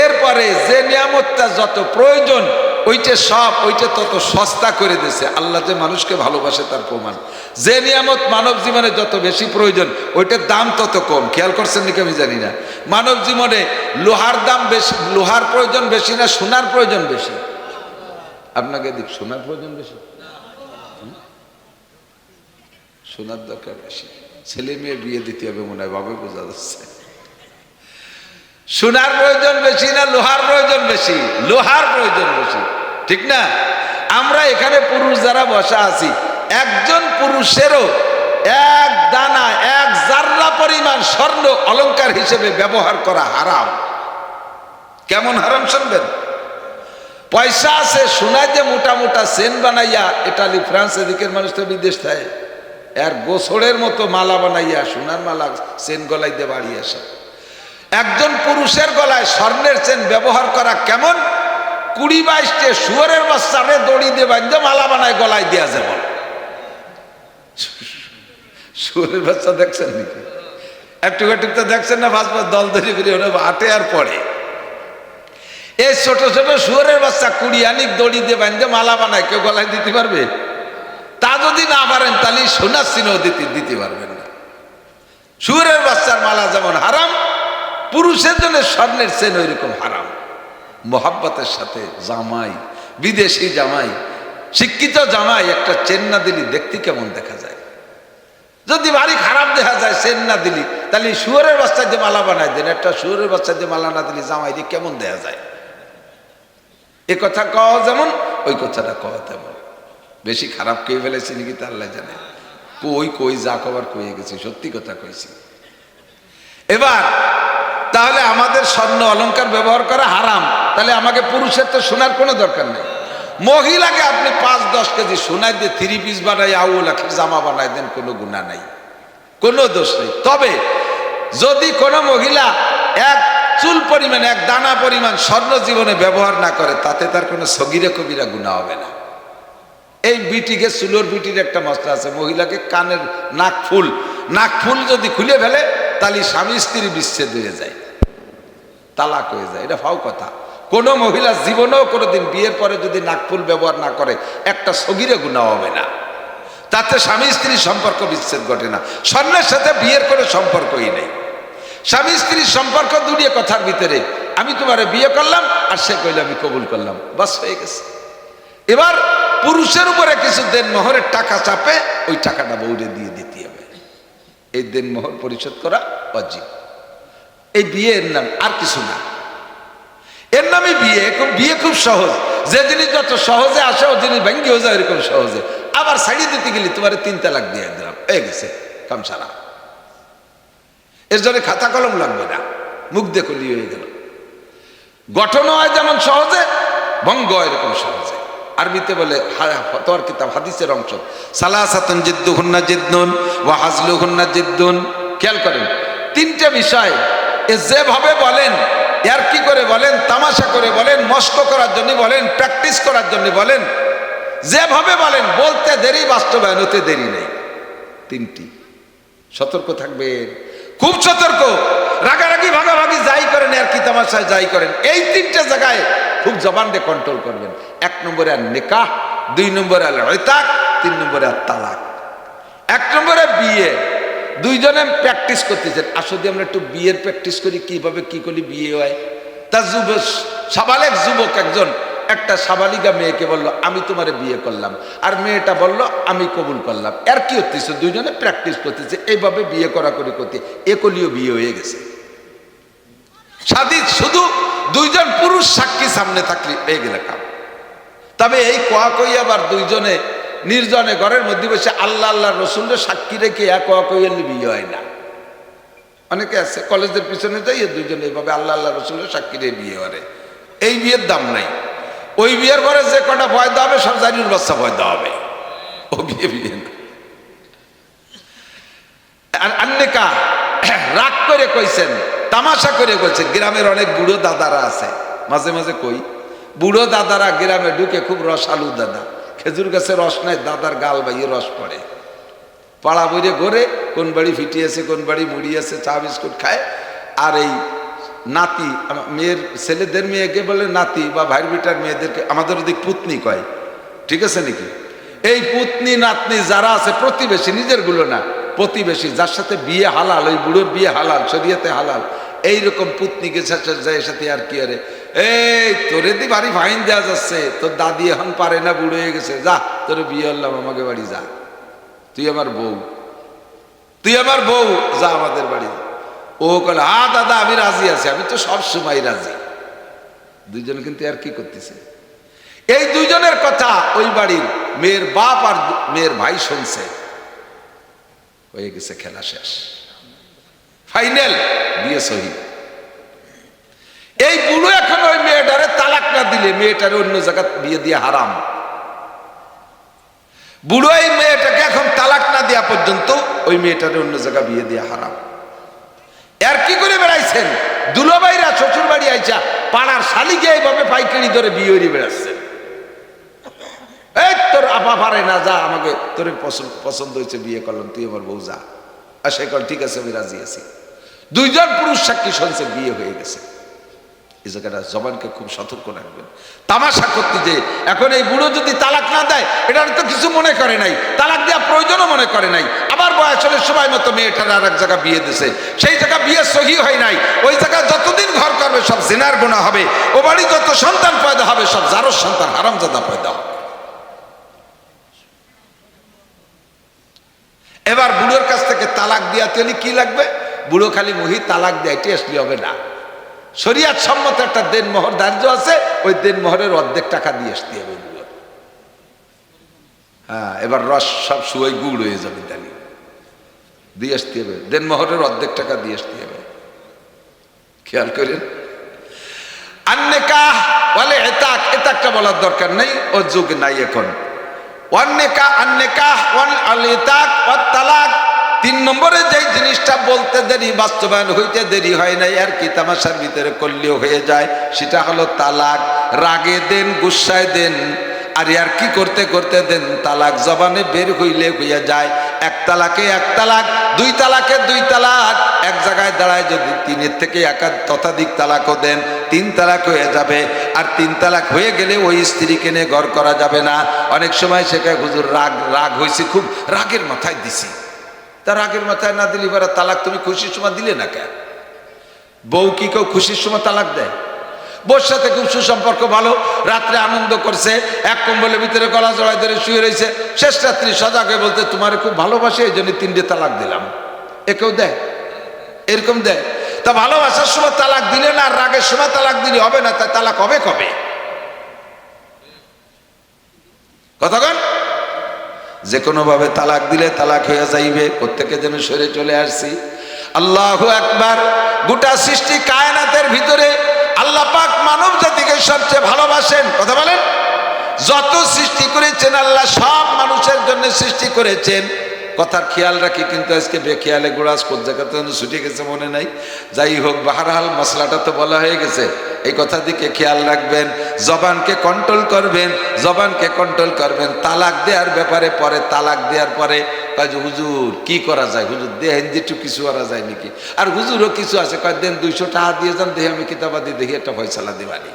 এরপরে যে নিয়ামতটা যত প্রয়োজন ওইটা তত সস্তা করে দিয়েছে। আল্লাহ যে মানুষকে ভালোবাসে তার প্রমাণ। যে নিয়ামত মানব জীবনে যত বেশি প্রয়োজন ওইটার দাম তত কম। খেয়াল করছেন নাকি আমি জানি না। মানব জীবনে লোহার দাম বেশি, লোহার প্রয়োজন বেশি না সোনার প্রয়োজন বেশি? আপনাকে দেখ, সোনার প্রয়োজন বেশি, সোনার দরকার বেশি। ছেলে মেয়ে বিয়ে দিতে হবে মনে হয়, ভাবে বোঝা যাচ্ছে। সোনার প্রয়োজন বেশি না লোহার প্রয়োজন বেশি? লোহার প্রয়োজন বেশি, ঠিক না? আমরা এখানে পুরুষ যারা বসা আছি, একজন পুরুষেরও এক দানা, এক জাররা পরিমাণ স্বর্ণ অলংকার হিসেবে ব্যবহার করা হারাম। কেমন হারাম শুনবেন? পয়সা আছে, সোনায় যে মোটা মোটা চেন বানাইয়া, ইটালি ফ্রান্স এদিকের মানুষ তো বিদেশ থাকে, এর গোছড়ের মতো মালা বানাইয়া, সোনার মালা চেন গলায় দিয়ে বাড়ি আসা। একজন পুরুষের গলায় স্বর্ণের চেন ব্যবহার করা কেমন? 20-22টে শুয়োরের বাচ্চারে দড়ি দিয়ে বাঁধে মালা বানায় গলায় দেওয়া যেমন। শুয়োরের বাচ্চা দেখছেন নাকি? একটু একটু দেখছেন না? পাঁচ দল ধরে ঘুরে আটে আর পড়ে। এই ছোট ছোট শুয়োরের বাচ্চা 20 আনিক দড়ি দিয়ে বাঁধে মালা বানায়, কেউ গলায় দিতে পারবে? তা যদি না পারেন তাহলে সোনার চিহ্ন দিতে পারবেন না। শুয়োরের বাচ্চার মালা যেমন হারাম, পুরুষের জন্য স্বর্ণের চেন ওই রকম হারাম। মোহাব্বতের সাথে জামাই, বিদেশি জামাই, শিক্ষিত জামাই একটা চেন না দিলি দেখতে কেমন দেখা যায়? যদি বাড়ি খারাপ দেখা যায় চেন না দিলি, তাহলে শুয়োরের বাচ্চা দিয়ে মালা বানায় দেন। একটা শুয়োরের বাচ্চা দিয়ে মালা না দিলি জামাই দিয়ে কেমন দেখা যায়? এ কথা কওয়া যেমন, ওই কথাটা কওয়া তেমন। বেশি খারাপ কে ফেলেছি নাকি তা আল্লাহ জানে। কই যা কবার কয়ে গেছি, সত্যি কথা কইছি। এবার তাহলে আমাদের স্বর্ণ অলংকার ব্যবহার করা হারাম, তাহলে আমাকে পুরুষের তো শোনার কোনো দরকার নেই। মহিলাকে আপনি 5-10 কেজি সোনায় দিয়ে 3 পিস বানাই আউলাকে জামা বানাই দেন, কোনো গুনাহ নাই, কোনো দোষ নেই। তবে যদি কোনো মহিলা এক চুল পরিমাণ, এক দানা পরিমাণ স্বর্ণ জীবনে ব্যবহার না করে, তাতে তার কোনো সগীরা কবিরা গুনাহ হবে না। এই বিটিকে, চুলোর বিটির একটা মশলা আছে, মহিলাকে কানের নাকফুল যদি খুলে ফেলে, তাহলে স্বামী স্ত্রী বিচ্ছেদ হয়ে যায়, তালাক হয়ে যায়। এটা ফাও কথা। কোন মহিলা জীবনেও কোনোদিন বিয়ের পরে যদি নাকফুল ব্যবহার না করে, একটা সগীরে গুনাহ হবে না, তাতে স্বামী স্ত্রীর সম্পর্ক বিচ্ছেদ ঘটে না। স্বর্ণের সাথে বিয়ের কোনো সম্পর্কই নেই। স্বামী স্ত্রীর সম্পর্ক দুনিয়া কথার ভিতরে, আমি তোমারে বিয়ে করলাম আর সে কইল আমি কবুল করলাম, বাস হয়ে গেছে। এবার পুরুষের উপরে কিছু দেনমোহরের টাকা চাপে, ওই টাকাটা বউরে দিয়ে দিতে হবে। এই দেনমোহর পরিশোধ করা ওয়াজিব। এই বিয়ের নাম, আর কিছু না, এর নামই বিয়ে। বিয়ে খুব সহজ। যে জিনিস যত সহজে আসে, ও জিনিস ভেঙ্গেও যায় এরকম সহজে। আবার ছাড়িয়ে দিতে গেলে তোমার 3 তালাক দিয়ে দিলাম, হয়ে গেছে কাম সারা। এর জন্য খাতা কলম লাগবে না, মুখ দেখলি হয়ে গেল। গঠন হয় যেমন সহজে, ভঙ্গ হয় এরকম সহজে। আরবিতে বলে ফতোয়ার কিতাব, হাদিসের অংশ, সালাসাতুন জিদ্দুহুন্না জিদ্দুন ওয়া হাজলুহুন্না জিদ্দুন। খেয়াল করেন, 3টে বিষয় এ যেভাবে বলেন, এর কি করে বলেন, তামাশা করে বলেন, মস্ক করার জন্য বলেন, প্র্যাকটিস করার জন্য বলেন, যেভাবে বলেন, বলতে দেরি, বাস্তবায়ন হতে দেরি নেই। 3টি সতর্ক থাকবেন, খুব সতর্ক। রাগারাগি ভাগাভাগি যাই করেন, আর কি তামাশায় যাই করেন, এই 3টে জায়গায় খুব জবানকে কন্ট্রোল করবেন। 1 নম্বরে আর নিকাহ, 2 নম্বরে আল ইতাক, 3 নম্বরে আর তালাক। 1 নম্বরে বিয়ে, দুইজনে প্র্যাকটিস করতেছেন। আসলে আমরা একটু বিয়ের প্র্যাকটিস করি, কিভাবে কি করলে বিয়ে হয়। তা সাবালেক যুবক একজন একটা সাবালিকা মেয়েকে বলল, আমি তোমারে বিয়ে করলাম, আর মেয়েটা বলল আমি কবুল করলাম। এর কি হচ্ছে, দুইজনে প্র্যাকটিস করতেছে, এইভাবে বিয়ে করা করতে একলিও বিয়ে হয়ে গেছে। শাদী শুধু 2জন পুরুষ সাক্ষী সামনে থাকলে হয়ে গেলে কাম। তবে এই কোয়া কই আবার 2জনে নির্জনে ঘরের মধ্যে বসে আল্লাহ আল্লাহ রসুলের সাক্ষী রেখে কোয়া কইলে বিয়ে হয় না। অনেকে আছে কলেজের পিছনে যাই, 2জনে এইভাবে আল্লাহ আল্লাহ রসুলের সাক্ষী রে বিয়ে করে। এই বিয়ের দাম নাই। ওই বিয়ের ঘরে যে কটা ভয় দেওয়া হবে, সব জারির বাচ্চা ভয় দেওয়া হবে। ও বিয়ে বিয়ে না। আর আন্নেকা রাগ করে কইছেন, তামাশা করে কইছেন। গ্রামের অনেক বুড়ো দাদারা আছে, মাঝে মাঝে কই, বুড়ো দাদারা গ্রামে ঢুকে, খুব রসালু দাদা, খেজুর গাছে রস নাই, দাদার গাল বাইয়ে রস পড়ে, পাড়া বইরে ঘোরে, কোন বাড়ি ফিটিয়েছে, কোন বাড়ি মুড়িয়েছে, চা বিস্কুট খায়। আর এই নাতি, মেয়ের ছেলেদের মেয়েকে বলে নাতি, বা ভাইয়ের বেটার মেয়েদেরকে আমাদের ওদিক পুতনি কয়, ঠিক আছে নাকি? এই পুতনি নাতনি যারা আছে, প্রতিবেশী, নিজের গুলো না, প্রতিবেশী, যার সাথে বিয়ে হালাল, ওই বুড়োর বিয়ে হালাল, শরীয়তে হালাল, এইরকম পুতনিকে সাথে আর কি, আরে এই তোরে দি বাড়ি ফাইন দেওয়া যাচ্ছে, তোর দাদি এখন পারে না, বুড়ো হয়ে গেছে, যা তোর বিয়ে হলাম, আমাকে বাড়ি যা, তুই আমার বউ, তুই আমার বউ, যা আমাদের বাড়ি। ও বলে, হ্যাঁ দাদা আমি রাজি আছি, আমি তো সব সময় রাজি। 2জন কিন্তু আর কি করতেছে, এই 2জনের কথা ওই বাড়ির মেয়ের বাপ আর মেয়ের ভাই শুনছে, হয়ে গেছে খেলা শেষ, ফাইনাল বিয়ে সহি। এই বুড়ো এখন ওই মেয়েটারে তালাক না দিলে, মেয়েটারে অন্য জায়গা বিয়ে দিয়ে হারাম। বুড়ো এই মেয়েটাকে এখন তালাক না দেওয়া পর্যন্ত ওই মেয়েটারে অন্য জায়গা বিয়ে দিয়ে হারাম। আর কি করে বেড়াইছেন, দুলাভাইরা শ্বশুর বাড়ি আইসা পাড়ার শালিকে এইভাবে পাইকারি ধরে বিয়ে হয়ে বেড়াচ্ছেন। এই তোর আপা পারে না, যা, আমাকে তোর পছন্দ হয়েছে, বিয়ে করলাম, তুই আমার বউ, যা। আর সে কল, ঠিক আছে আমি রাজি আছি। 2জন পুরুষ সাক্ষী শুনছে, বিয়ে হয়ে গেছে। এই জায়গাটা জবানকে খুব সতর্ক রাখবেন। তামাশা করতে যে এখন এই বুড়ো যদি তালাক না দেয়, এটার তো কিছু মনে করে নাই, তালাক দেওয়া প্রয়োজনও মনে করে নাই। আবার বয়স হলে সময় মতো মেয়েটার আর এক জায়গা বিয়ে দিছে, সেই জায়গা বিয়ে সহি হয় নাই, ওই জায়গায় যতদিন ঘর করবে সব জিনার গুনাহ হবে, ও বাড়ি যত সন্তান পয়দা হবে সব জারজ সন্তান, হারামজাদা পয়দা হবে। এবার বুড়োর কাছ থেকে তালাক দিয়া তেলি কি লাগবে, বুড়ো খালি মুহি তালাক দেয়, এটি আসলে হবে না। শরিয়াত সম্মত একটা দেনমোহর ধার্য আছে, ওই দেনমোহরের অর্ধেক টাকা দিয়ে আসতে হবে। হ্যাঁ, এবার রস সব শুয়ে গুড় হয়ে যাবে, তাহলে দিয়ে আসতে হবে, দেনমোহরের অর্ধেক টাকা দিয়ে আসতে হবে। খেয়াল করেন। আর নিকাহ বলে এতাকটা বলার দরকার নেই, ও যুগ নাই এখন। ওয়ান নিকাহ ওয়াল ইতাক ওয়াত তালাক, 3 নম্বরে যেই জিনিসটা বলতে দেরি, বাস্তবায়ন হইতে দেরি হয় নাই, আর কি তামাশার ভিতরে করলেও হয়ে যায়, সেটা হলো তালাক। রাগে দেন, গুসায় দেন, আর ইয়ার কি করতে করতে দেন, তালাক জবানে বের হইলে হইয়া যায়। 1 তালাকে 1 তালাক, 2 তালাকে 2 তালাক। এক জায়গায় দাঁড়ায় যদি 3-এর থেকে ততোধিক তালাকও দেন, 3 তালাক হয়ে যাবে। আর 3 তালাক হয়ে গেলে ওই স্ত্রীকে নিয়ে ঘর করা যাবে না। অনেক সময় শেখায় হুজুর রাগ হয়েছে, খুব রাগের মাথায় দিছি। তা রাগের মাথায় না দিলি এবার তালাক তুমি খুশির সময় দিলে না কেন? বউ কি কেউ খুশির সময় তালাক দেয়? বউর সাথে খুব সুসম্পর্ক ভালো, রাত্রে আনন্দ করছে, এক কম্বলের ভিতরে গলা জড়াই ধরে শুয়ে রয়েছে, শেষ রাত্রি সজাগ হয়ে বলতে তোমারে খুব ভালোবাসে, এই জন্য 3টে তালাক দিলাম। এ কেউ দেয়? এরকম দেয়? তা ভালোবাসার সময় তালাক দিলে না, আর রাগের সময় তালাক দিলে হবে না, তাই তালাক হবে কবে? কথা কন? যে কোনো ভাবে তালাক দিলে তালাক হয়ে যাইবে। প্রত্যেকে যেন সরে চলে আসছি। আল্লাহু আকবার। গোটা সৃষ্টি কায়নাতের ভিতরে আল্লাহ পাক মানব জাতিকে সবচেয়ে ভালোবাসেন। কথা বলেন। যত সৃষ্টি করেছেন আল্লাহ সব মানুষের জন্য সৃষ্টি করেছেন। কথার খেয়াল রাখি, কিন্তু আজকে বেখেয়ালে গোড়াস কোন জায়গাতে ছুটে গেছে মনে নাই। যাই হোক, বাহারহাল মশলাটা তো বলা হয়ে গেছে, এই কথা দিকে খেয়াল রাখবেন। জবানকে কন্ট্রোল করবেন, জবানকে কন্ট্রোল করবেন। তালাক দেওয়ার ব্যাপারে পরে, তালাক দেওয়ার পরে কয় হুজুর কি করা যায়, হুজুর দেহেন যেটু কিছু করা যায় নাকি? আর হুজুরও কিছু আছে, কয় দেন 200 টাকা দিয়ে যান, দেহে আমি কিতাবাদি দেখি একটা ফয়সালা দিবানি।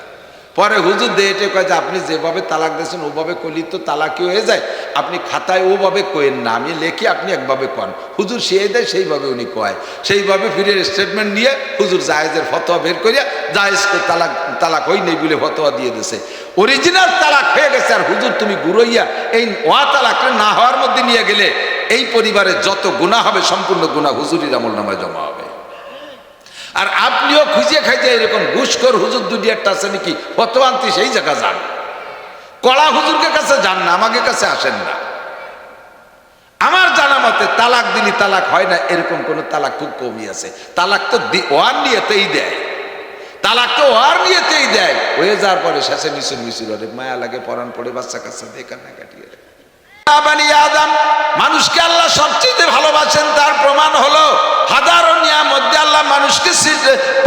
পরে হুজুর দেহেটে কয় যে আপনি যেভাবে তালাক দিয়েছেন ওভাবে কলি তো তালাকি হয়ে যায়, আপনি খাতায় ওভাবে কোয়েন না, আমি লেখি, আপনি একভাবে কন। হুজুর সে দেয় সেইভাবে উনি কয়, সেইভাবে ফিরে স্টেটমেন্ট নিয়ে হুজুর জায়েজের ফতোয়া বের করিয়া জায়েজকে তালাক হই নেই বলে ফতোয়া দিয়ে দিয়েছে। অরিজিনাল তালাক হয়ে গেছে। আর হুজুর তুমি গুরইয়া এই তালাক না হওয়ার মধ্যে নিয়ে গেলে এই পরিবারে যত গুনাহ হবে সম্পূর্ণ গুনাহ হুজুরির আমলনামায় জমা হবে। আর আপনিও খুঁজে খাইতে এরকম ঘুষখোর হুজুর 2-1টা আছে নাকি ফতোয়া আনতে সেই জায়গা যান, কড়া হুজুরকে কাছে যান না, আমাকে কাছে আসেন না। আমার জানা মতে তালাক দিলি তালাক হয় না এরকম কোন তালাক খুব কমই আছে। তালাক তো ওয়ার নিয়েতেই দেয়, তালাক তো ওয়ার নিয়েতেই দেয়, হয়ে যাওয়ার পরে শেষে মিশুর অনেক মায়া লাগে, পরাণ পড়ে, বাচ্চা কাচ্চা দিয়ে কান্না কাটিয়ে। আদম মানুষকে আল্লাহ সবচেয়ে ভালোবাসেন, তার প্রমাণ হলো হাজারো নিয়ামত দিয়ে আল্লাহ মানুষকে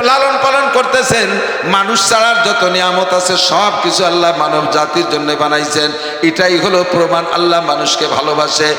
লালন পালন করতেছেন। মানুষ ছাড়ার যত নিয়ামত আছে সব কিছু আল্লাহ মানব জাতির জন্য বানাইছেন। এটাই হলো প্রমাণ আল্লাহ মানুষকে ভালোবাসে।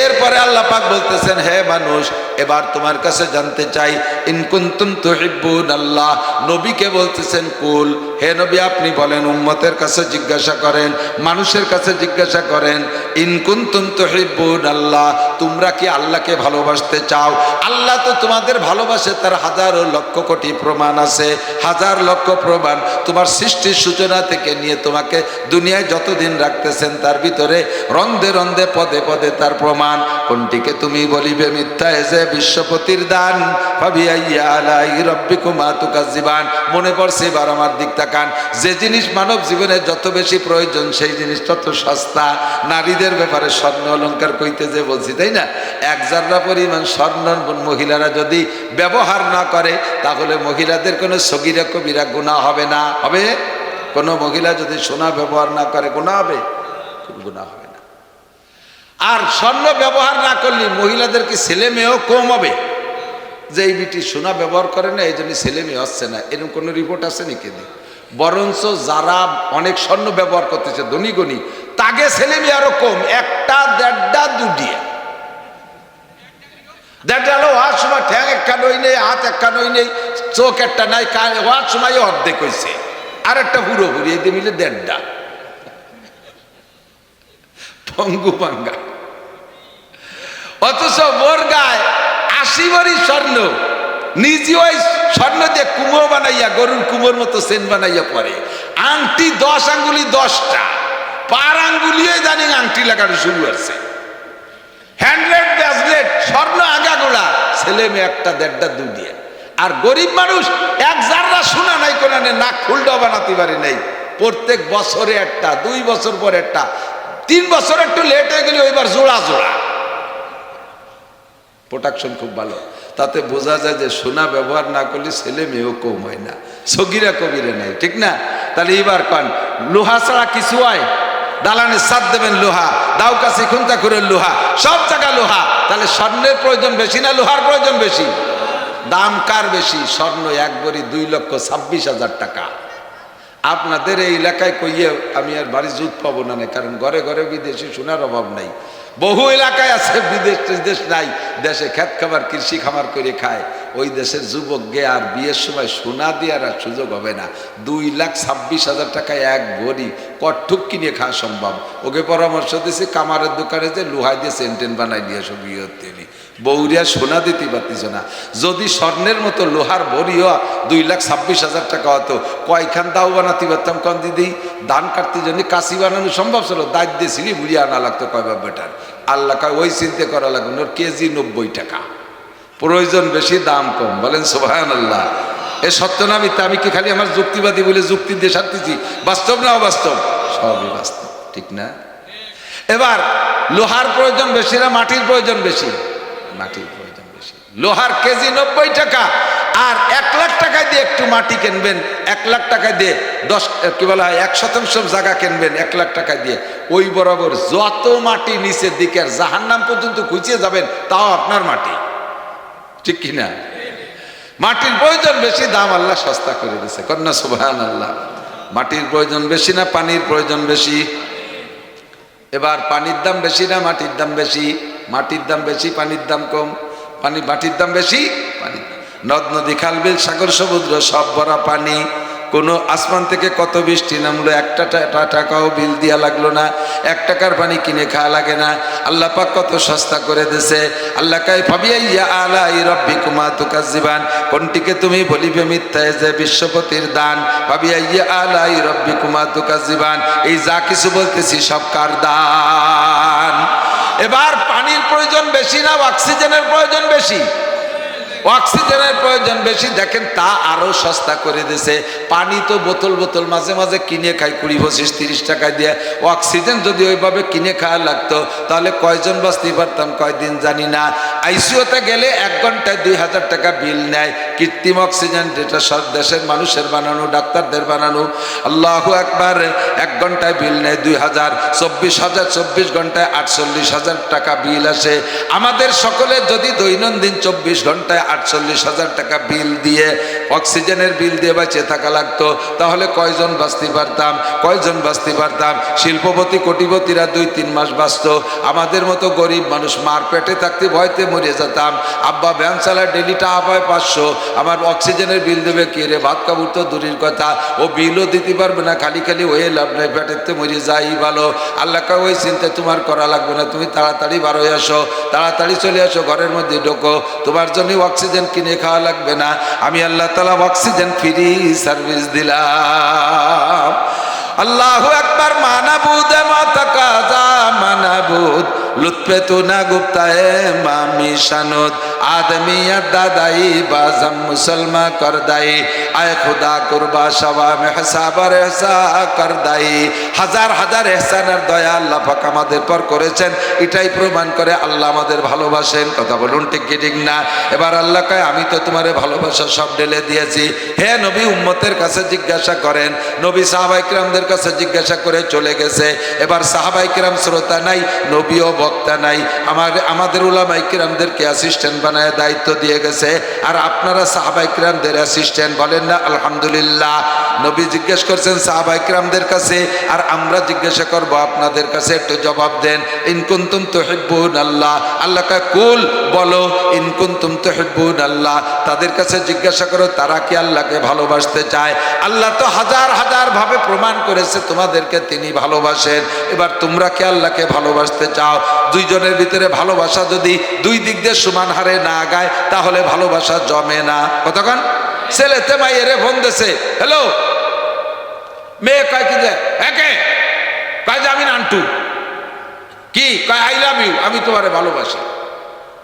এরপরে আল্লাহ পাক বলতেছেন, হে মানুষ, এবার তোমার কাছে জানতে চাই, ইন কুনতুম তুহিব্বুন আল্লাহ। নবীকে বলতেছেন কুল, হে নবী আপনি বলেন, উম্মতের কাছে জিজ্ঞাসা করেন, মানুষের কাছে জিজ্ঞাসা করেন, ইন কুনতুম তুহিব্বুন আল্লাহ, তোমরা কি আল্লাহকে ভালোবাসতে চাও? আল্লাহ তো তোমাদের ভালোবাসে, তার হাজারো লক্ষ কোটি প্রমাণ আছে, হাজার লক্ষ প্রমাণ। তোমার সৃষ্টির সূচনা থেকে নিয়ে তোমাকে দুনিয়ায় যতদিন রাখতেছেন তার ভিতরে রন্ধে রন্ধে পদে পদে তার প্রমাণ। কোনটিকে তুমি বলিবে মিথ্যা, এজে বিশ্বপতির দান, ফাবিআইয়ি আলাই রাব্বিকুমা তুকাজ্জিবান। মনে পড়ছে, এবার আমার দিক তাকান। যে জিনিস মানব জীবনে যত বেশি প্রয়োজন সেই জিনিস তত সস্তা। নারীদের ব্যাপারে স্বর্ণ অলংকার কইতে যে বলছি, তাই না? 1 জাররা পরিমাণ স্বর্ণ মহিলারা যদি ব্যবহার না করে তাহলে মহিলাদের কোনো সগীরা কবিরা গুনাহ হবে না। হবে? কোনো মহিলা যদি সোনা ব্যবহার না করে গুনাহ হবে? গুনাহ হবে না। আর স্বর্ণ ব্যবহার না করলে মহিলাদের কি ছেলে মেয়েও কম হবে? যে এই বিটি সোনা ব্যবহার করে না এই জন্য ছেলে মেয়ে হচ্ছে না, এরকম কোনো রিপোর্ট আছে নাকি? বরঞ্চ যারা অনেক স্বর্ণ ব্যবহার করতেছে ধনী গণী, তাকে ছেলে মেয়ে আরো কম, 1টা 1.5টা 2টিয়া। দেখা গেল হওয়ার সময় ঠ্যাং একটা নই নেই, হাত একটা নই নেই, চোখ একটা নাই, হওয়ার সময় অর্ধেক হয়েছে, আর একটা পুরোপুরি, এই মিলে 1.5টা পঙ্গু পাঙ্গা। অথচ মোর গায়ে 80 ভরি স্বর্ণ, নিজে ওই স্বর্ণ দিয়ে কুমো বানাইয়া, গরুর কুমোর মতো সেন বানাইয়া পরে, আংটি 10 আঙ্গুলি 10টা, পার আঙ্গুলিয়ে জানি আংটি লাগানো শুরু আছে, হ্যান্ডলেট ব্রেসলেট স্বর্ণ আগাগোড়া, ছেলে মেয়ে 1টা 1.5টা 2 দিয়ে। আর গরিব মানুষ 1 জাররা সোনা নাই, কোনানে নাক ফুলটাও বানাতে পারে নাই। প্রত্যেক বছরে একটা, 2 বছর পর একটা, 3 বছর একটু লেট হয়ে গেলে ওইবার জোড়া জোড়া। প্রোটেকশন খুব ভালো। তাতে বোঝা যায় যে সোনা ব্যবহার না করলে ছেলে মেয়েও কম হয় না, সগিরা কবিরা নাই, ঠিক না? তাহলে এবার কন লোহা ছাড়া কিছু হয়? দালানের ছাদ দেবেন লোহা, দাও কাছে খুন্তা করে লোহা, সব জায়গা লোহা। তাহলে স্বর্ণের প্রয়োজন বেশি না লোহার প্রয়োজন বেশি? দাম কার বেশি? স্বর্ণ 1 ভরি 2,26,000 টাকা। আপনাদের এই এলাকায় কইয়ে আমি আর বাড়ি জুত পাবো না, কারণ ঘরে ঘরে বিদেশি সোনার অভাব নাই। বহু এলাকায় আছে বিদেশ নাই, দেশে খেত খামার কৃষি খামার করে খায়। ওই দেশের যুবক গে আর বিয়ের সময় সোনা দেওয়ার আর সুযোগ হবে না। 2,26,000 টাকায় 1 ভরি কট্টুক কিনে খাওয়া সম্ভব। ওকে পরামর্শ দিয়েছে কামারের দোকানে যে লোহাই দিয়ে সেন্টেন বানাই দিয়ে সব বিয়ে হতে। বৌরিয়া সোনা দিতে পারতিস না। যদি স্বর্ণের মতো লোহার ভরিও 2,26,000 টাকা হতো, কয়খান দাও বানাতে পারতাম কন দিদি? ধান কাটতে জন্য কাশি বানানো সম্ভব ছিল, দাঁত দিয়ে ছিঁড়ি বুড়িয়ে আনা লাগতো কয়বার বেটার। আল্লাহ কয় ওই চিন্তা করা লাগবে না, কেজি 90 টাকা। প্রয়োজন বেশি দাম কম, বলেন সুবহানাল্লাহ। এ সত্য না মিথ্যা? আমি কি খালি আমার যুক্তিবাদী বলে যুক্তি দিয়ে সারতেছি? বাস্তব না অবাস্তব? সবই বাস্তব, ঠিক না? এবার লোহার প্রয়োজন বেশি না মাটির প্রয়োজন বেশি? মাটির প্রয়োজন বেশি। লোহার কেজি 90 টাকা, আর 1 লাখ টাকা দিয়ে একটু মাটি কিনবেন, 1 লাখ টাকা দিয়ে 1 শতাংশ জায়গা কিনবেন 1 লাখ টাকা দিয়ে, ওই বরাবর যত মাটি নিচের দিকে জাহান্নাম পর্যন্ত খুঁচিয়ে যাবেন, তাও আপনার মাটি, ঠিক কিনা? মাটির প্রয়োজন বেশি, দাম আল্লাহ সস্তা করে দিয়েছে, কন্যা সুবহানাল্লাহ। মাটির প্রয়োজন বেশি না পানির প্রয়োজন বেশি? এবার পানির দাম বেশি না মাটির দাম বেশি? মাটির দাম বেশি, পানির দাম কম। মাটির দাম বেশি, পানির। নদ নদী খাল বিল সাগর সমুদ্র সব ভরা পানি। কোনো আসমান থেকে কত বৃষ্টি নামলো, একটা টাকাও বিল দিয়া লাগলো না, 1 টাকার পানি কিনে খাওয়া লাগে না। আল্লাহ পাক কত সস্তা করে দিয়েছে। আল্লাহ কাই ফাবিআইয়া আলাই রাব্বিকুমা তুকাজ্জিবান, কোনটিকে তুমি বলিবে মিথ্যায় যে বিশ্বপতির দান। ফাবিআইয়া আলাই রাব্বিকুমা তুকাজ্জিবান, এই যা কিছু বলতেছি সব কার দান? এবার পানির প্রয়োজন বেশি না অক্সিজেনের প্রয়োজন বেশি? অক্সিজেনের প্রয়োজন বেশি। দেখেন তা আরো সস্তা করে দিয়েছে। পানি তো বোতল বোতল মাঝে মাঝে কিনে খাই 20-25-30 টাকা দিয়ে। অক্সিজেন যদি ওইভাবে কিনে খাওয়া লাগতো তাহলে কয়জন বাঁচতে পারতাম কয়দিন জানি না। আইসিইউতে গেলে 1 ঘন্টায় 2,000 টাকা বিল নেয়। কৃত্রিম অক্সিজেন, যেটা সব দেশের মানুষের বানানো, ডাক্তারদের বানানো। আল্লাহু আকবার। 1 ঘন্টায় বিল নেয় 2,000, 24 ঘন্টায় 48,000 টাকা বিল আসে। আমাদের সকলের যদি দৈনন্দিন 24 ঘন্টায় 48,000 টাকা বিল দিয়ে অক্সিজেনের বিল দিয়ে বেঁচে থাকা লাগতো, তাহলে কয়জন বাঁচতে পারতাম? কয়জন বাঁচতে পারতাম? শিল্পপতি কোটিপতিরা 2-3 মাস বাঁচত। আমাদের মতো গরিব মানুষ মার পেটে থাকতে ভয়তে মরে যেতাম। আব্বা ভ্যান চালায়, ডেলি টাকা পায় 500, আমার অক্সিজেনের বিল দেবে কে রে? ভাত কাপড় তো দূরের কথা, ও বিলও দিতে পারবে না। খালি খালি ওই লাভ নাই, পেটেতে মরে যাই ভালো। আল্লাহ কা ওই চিন্তা তোমার করা লাগবে না, তুমি তাড়াতাড়ি বার হয়ে আসো, তাড়াতাড়ি চলে আসো, ঘরের মধ্যে ঢোকো, তোমার জন্য অক্সিজেন কিনে খাওয়া লাগবে না। আমি আল্লাহ তাআলা অক্সিজেন ফ্রি সার্ভিস দিলাম। আল্লাহু আকবার। মানাবুদ মাতাকাজা মানাবুদ লুৎফে তু না গুপ্তায়ে মামি শানুদ আদমিয়ত দাদাই বাজম মুসলমা করদাই আয় খুদা কুরবা শাবা মেহসাবার এহসা করদাই। হাজার হাজার এহসানের দয়া আল্লাহ পাক আমাদের পর করেছেন। এটাই প্রমাণ করে আল্লাহ আমাদের ভালোবাসেন। কথা বলুন ঠিক কি ঠিক না? এবার আল্লাহ কয় আমি তো তোমারে ভালোবাসা সব ঢেলে দিয়েছি। হে নবী, উম্মতের কাছে জিজ্ঞাসা করেন। নবী সাহাবায়ে কিরামদের কাছে জিজ্ঞাসা করে চলে গেছে। এবার সাহাবায়ে কিরাম শ্রোতা নাই, নবীও বক্তা নাই। আমাদের উলামায়ে কিরামদেরকে অ্যাসিস্ট্যান্ট বানায় দায়িত্ব দিয়ে গেছে। আর আপনারা সাহাবায়ে কিরামদের অ্যাসিস্ট্যান্ট, বলেন না আলহামদুলিল্লাহ। নবী জিজ্ঞেস করছেন সাহাবায়ে কিরামদের কাছে, আর আমরা জিজ্ঞাসা করব আপনাদের কাছে। একটু জবাব দেন। ইন কুনতুম তুহিব্বুন আল্লাহ, আল্লাহ কা কুল, বলো ইন কুনতুম তুহিব্বুন আল্লাহ। তাদের কাছে জিজ্ঞাসা করো তারা কি আল্লাহকে ভালোবাসতে চায়। আল্লাহ তো হাজার হাজার ভাবে প্রমাণ করেছে তোমাদেরকে তিনি ভালোবাসেন। এবার তোমরা কি আল্লাহকে ভালোবাসতে চাও? দুইজনের ভিতরে ভালোবাসা যদি 2 দিক দিয়ে সমান হারে না আগায় তাহলে ভালোবাসা জমে না। কতক্ষণ ছেলেতে মাইয়েরে ফোন দিছে, হ্যালো, মেয়ে কয় কি যে একে কয় যে আমি নান্টু, কি কয় আই লাভ ইউ, আমি তোমারে ভালোবাসি।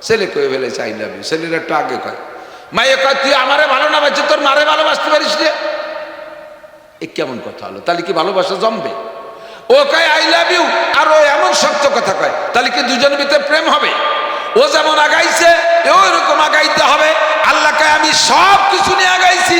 ছেলে কয়ে ফেলেছে আই লাভ ইউ। ছেলের একটু আগে কয়, মাইয়ে কয় তুই আমারে ভালো না বাসছিস, তোর মারে ভালোবাসতে পারিস রে। এ কেমন কথা হলো? তাহলে কি ভালোবাসা জমবে? ও কয় আই লাভ ইউ আর ও এমন শক্ত কথা কয়, তাহলে কি দুজনের ভিতরে প্রেম হবে? ও যেমন আগাইছে ওইরকম আগাইতে হবে। আল্লাহকে আমি সব কিছু নিয়ে আগাইছি,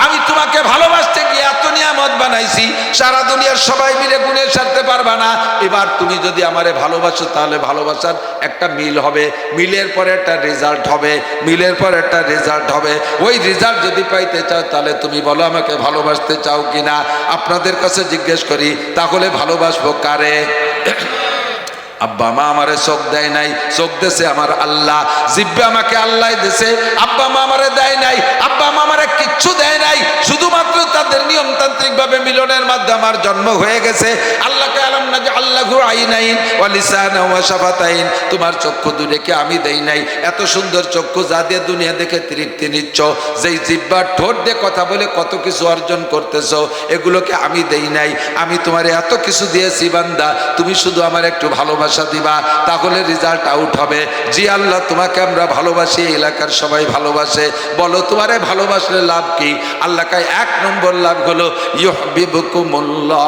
আমি তোমাকে ভালোবাসতে গিয়ে এত নিয়ামত বানাইছি, সারা দুনিয়ার সবাই মিলে গুণে সারতে পারবা না। এবার তুমি যদি আমারে ভালোবাসো তাহলে ভালোবাসার একটা মিল হবে, মিলের পরে একটা রেজাল্ট হবে, মিলের পরে একটা রেজাল্ট হবে। ওই রেজাল্ট যদি পাইতে চাও তাহলে তুমি বলো আমাকে ভালোবাসতে চাও কিনা। আপনাদের কাছে জিজ্ঞেস করি, তাহলে ভালোবাসবো কারে? আব্বা মা আমারে চোখ দেয় নাই, চোখ দেছে আমার আল্লাহ। জিহ্বা আমাকে আল্লাহ দেছে, আব্বা মা আমারে দেয় নাই, আব্বা মা আমারে কিচ্ছু দেয় নাই। শুধুমাত্র তাদের নিয়মতান্ত্রিক ভাবে মিলনের মাধ্যমে আমার জন্ম হয়ে গেছে। আল্লাহকে আলাম না যে আল্লাহু আইনাইন ওয়া লিসানা ওয়া শাফাতাইন, তোমার চক্ষু দুটোকে আমি দেই নাই। এত সুন্দর চক্ষু যা দিয়ে দুনিয়া দেখে তৃপ্তি নিচ্ছ, যেই জিহ্বার ঠোঁট দিয়ে কথা বলে কত কিছু অর্জন করতেছো, এগুলোকে আমি দেই নাই। আমি তোমারে এত কিছু দিয়েছি বান্দা, তুমি শুধু আমার একটু ভালোবাসা দিবা, তাহলে রেজাল্ট আউট হবে। জি আল্লাহ তোমাকে আমরা ভালোবাসি, এলাকার সবাই ভালোবাসে, বলো তোমারে ভালোবাসলে লাভ কি? আল্লাহ কয় 1 নম্বর লাভ হলো ইউহিব্বুকুমুল্লাহ,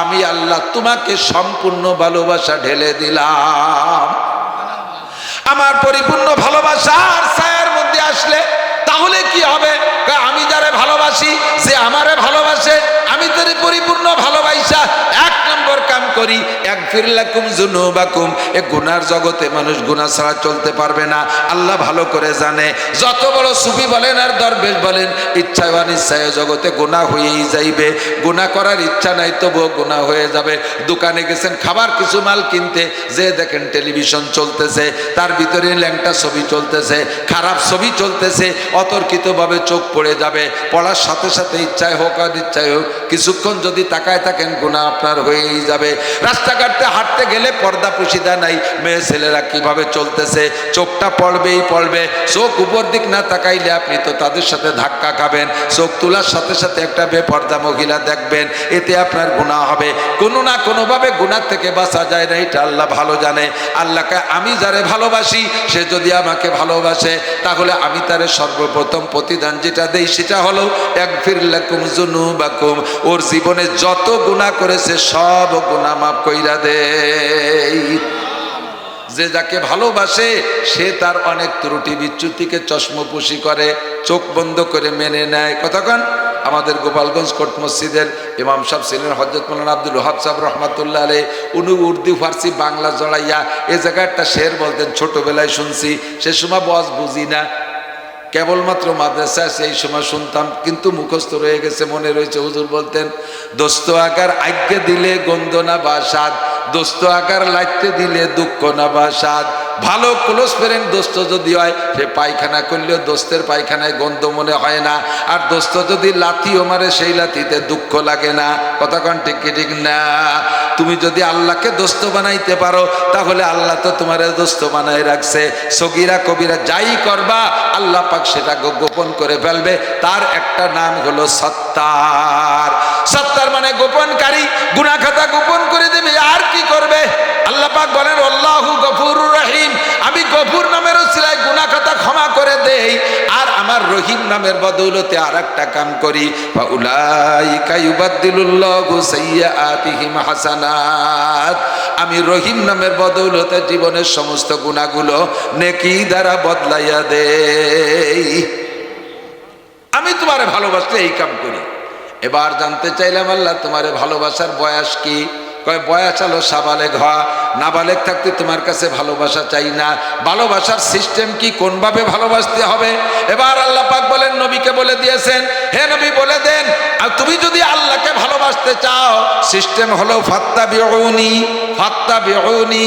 আমি আল্লাহ তোমাকে সম্পূর্ণ ভালোবাসা ঢেলে দিলাম। আমার পরিপূর্ণ ভালোবাসার ছায়ার মধ্যে আসলে তাহলে কি হবে? আমি যারে ভালোবাসি সে আমারে ভালোবাসে, আমি তারে পরিপূর্ণ ভালোবাসা 1 নম্বর কাম করি, ইয়াগফির লাকুম যুনুবাকুম। এ গুনার জগতে মানুষ গুনাহ ছাড়া চলতে পারবে না, আল্লাহ ভালো করে জানে। যত বড় সুফি বলেন আর দরবেশ বলেন, ইচ্ছায় অনিচ্ছায় জগতে গুনাহ হয়েই যাইবে। গুনাহ করার ইচ্ছা নাই তবুও গুনাহ হয়ে যাবে। দোকানে গেছেন খাবার কিছু মাল কিনতে, যে দেখেন টেলিভিশন চলতেছে, তার ভিতরে ল্যাংটা ছবি চলতেছে, খারাপ ছবি চলতেছে, অতর্কিতভাবে চোখ পড়ে যাবে। পড়ার সাথে সাথে ইচ্ছায় হোক আর ইচ্ছায় হোক কিছুক্ষণ যদি তাকায় থাকেন গুনাহ আপনার হয়েই যাবে। রাস্তাঘাটে হাঁটতে গেলে পর্দা পুশিদা নাই, মেয়ে ছেলেরা কিভাবে চলতেছে, চোখটা পড়বেই পড়বে। চোখ উপর দিক না তাকাইলে আপনি তো তাদের সাথে ধাক্কা খাবেন। চোখ তোলার সাথে সাথে একটা বেপর্দা মহিলা দেখবেন, এতে আপনার গুনাহ হবে। কোনো না কোনোভাবে গুনাহ থেকে বাঁচা যায় না, এটা আল্লাহ ভালো জানে। আল্লাহকে আমি যারে ভালোবাসি সে যদি আমাকে ভালোবাসে, তাহলে আমি তারে সর্বপ্রথম প্রতিদান যেটা দেই সেটা হলো ইয়াগফির লাকুম যুনুবাকুম। ওর জীবনে যত গুনাহ করেছে সব গুনাহ মাফ কইরা দেই। যে যাকে ভালোবাসে সে তার অনেক ত্রুটি বিচ্যুতিকে চশমপোশি করে, চোখ বন্ধ করে মেনে নেয়। কতক্ষণ আমাদের গোপালগঞ্জ কোট মসজিদের ইমাম সাহেব ছিলেন হযরত মাওলানা আব্দুল ওয়াহাব সাহেব রাহমাতুল্লাহ আলাইহি। উনি উর্দু ফার্সি বাংলা জড়াইয়া এ জায়গায় একটা শের বলতেন, ছোটবেলায় শুনছি। সে সময় বয়স বুঝি না, কেবলমাত্র মাদ্রাসায় সেই সময় শুনতাম, কিন্তু মুখস্থ রয়ে গেছে, মনে রয়েছে। হুজুর বলতেন, দোস্ত আকার আজ্ঞে দিলে গন্ধ না বাসাদ, দোস্ত আকার লাইতে দিলে দুঃখ না বাসাদ। ভালো ক্লোজ ফ্রেন্ড দোস্ত যদি হয়, সে পায়খানা করলেও দোস্তের পায়খানায় গন্ধ মনে হয় না। আর দোস্ত যদি লাথিও মারে, সেই লাথিতে দুঃখ লাগে না। কতক্ষণ ঠিক কি ঠিক না? তুমি যদি আল্লাহকে দোস্ত বানাইতে পারো, তাহলে আল্লাহ তো তোমার দোস্ত বানাই রাখছে। সগীরা কবিরা যাই করবা, আল্লাহ পাক সেটা গোপন করে ফেলবে। তার একটা নাম হলো সত্তার। সত্তার মানে গোপনকারী, গুনাহ খাতা গোপন করে দেবে। আর কি করবে? আল্লাহ পাক বলেন আল্লাহু গফুরুর রহিম, আমি গফুর নামের উসিলায় গুনাহ খাতা ক্ষমা করে দেই। আর আমার রহিম নামের বদৌলতে আর একটা কাম করি, ফাউলাইকা ইউবাদদিলুল্লাহু সাইয়্যাতিহিম হাসানাত। আমি রহিম নামের বদৌলতে জীবনের সমস্ত গুনাহগুলো নেকি দ্বারা বদলাইয়া দেই। আমি তোমারে ভালোবাসলে এই কাম করি। এবার জানতে চাইলাম, আল্লাহ তোমারে ভালোবাসার বয়স কি? কয় বয়স হলো সাবালেগ হওয়া। নাবালেগ থাকতে তোমার কাছে ভালোবাসা চাই না। ভালোবাসার সিস্টেম কি, কোনভাবে ভালোবাসতে হবে? এবার আল্লাহ পাক বলেন, নবীকে বলে দিয়েছেন, হে নবী বলে দেন, আর তুমি যদি আল্লাহকে ভালোবাসতে চাও, সিস্টেম হলো ফাত্তাবিউনি, ফাত্তাবিউনি।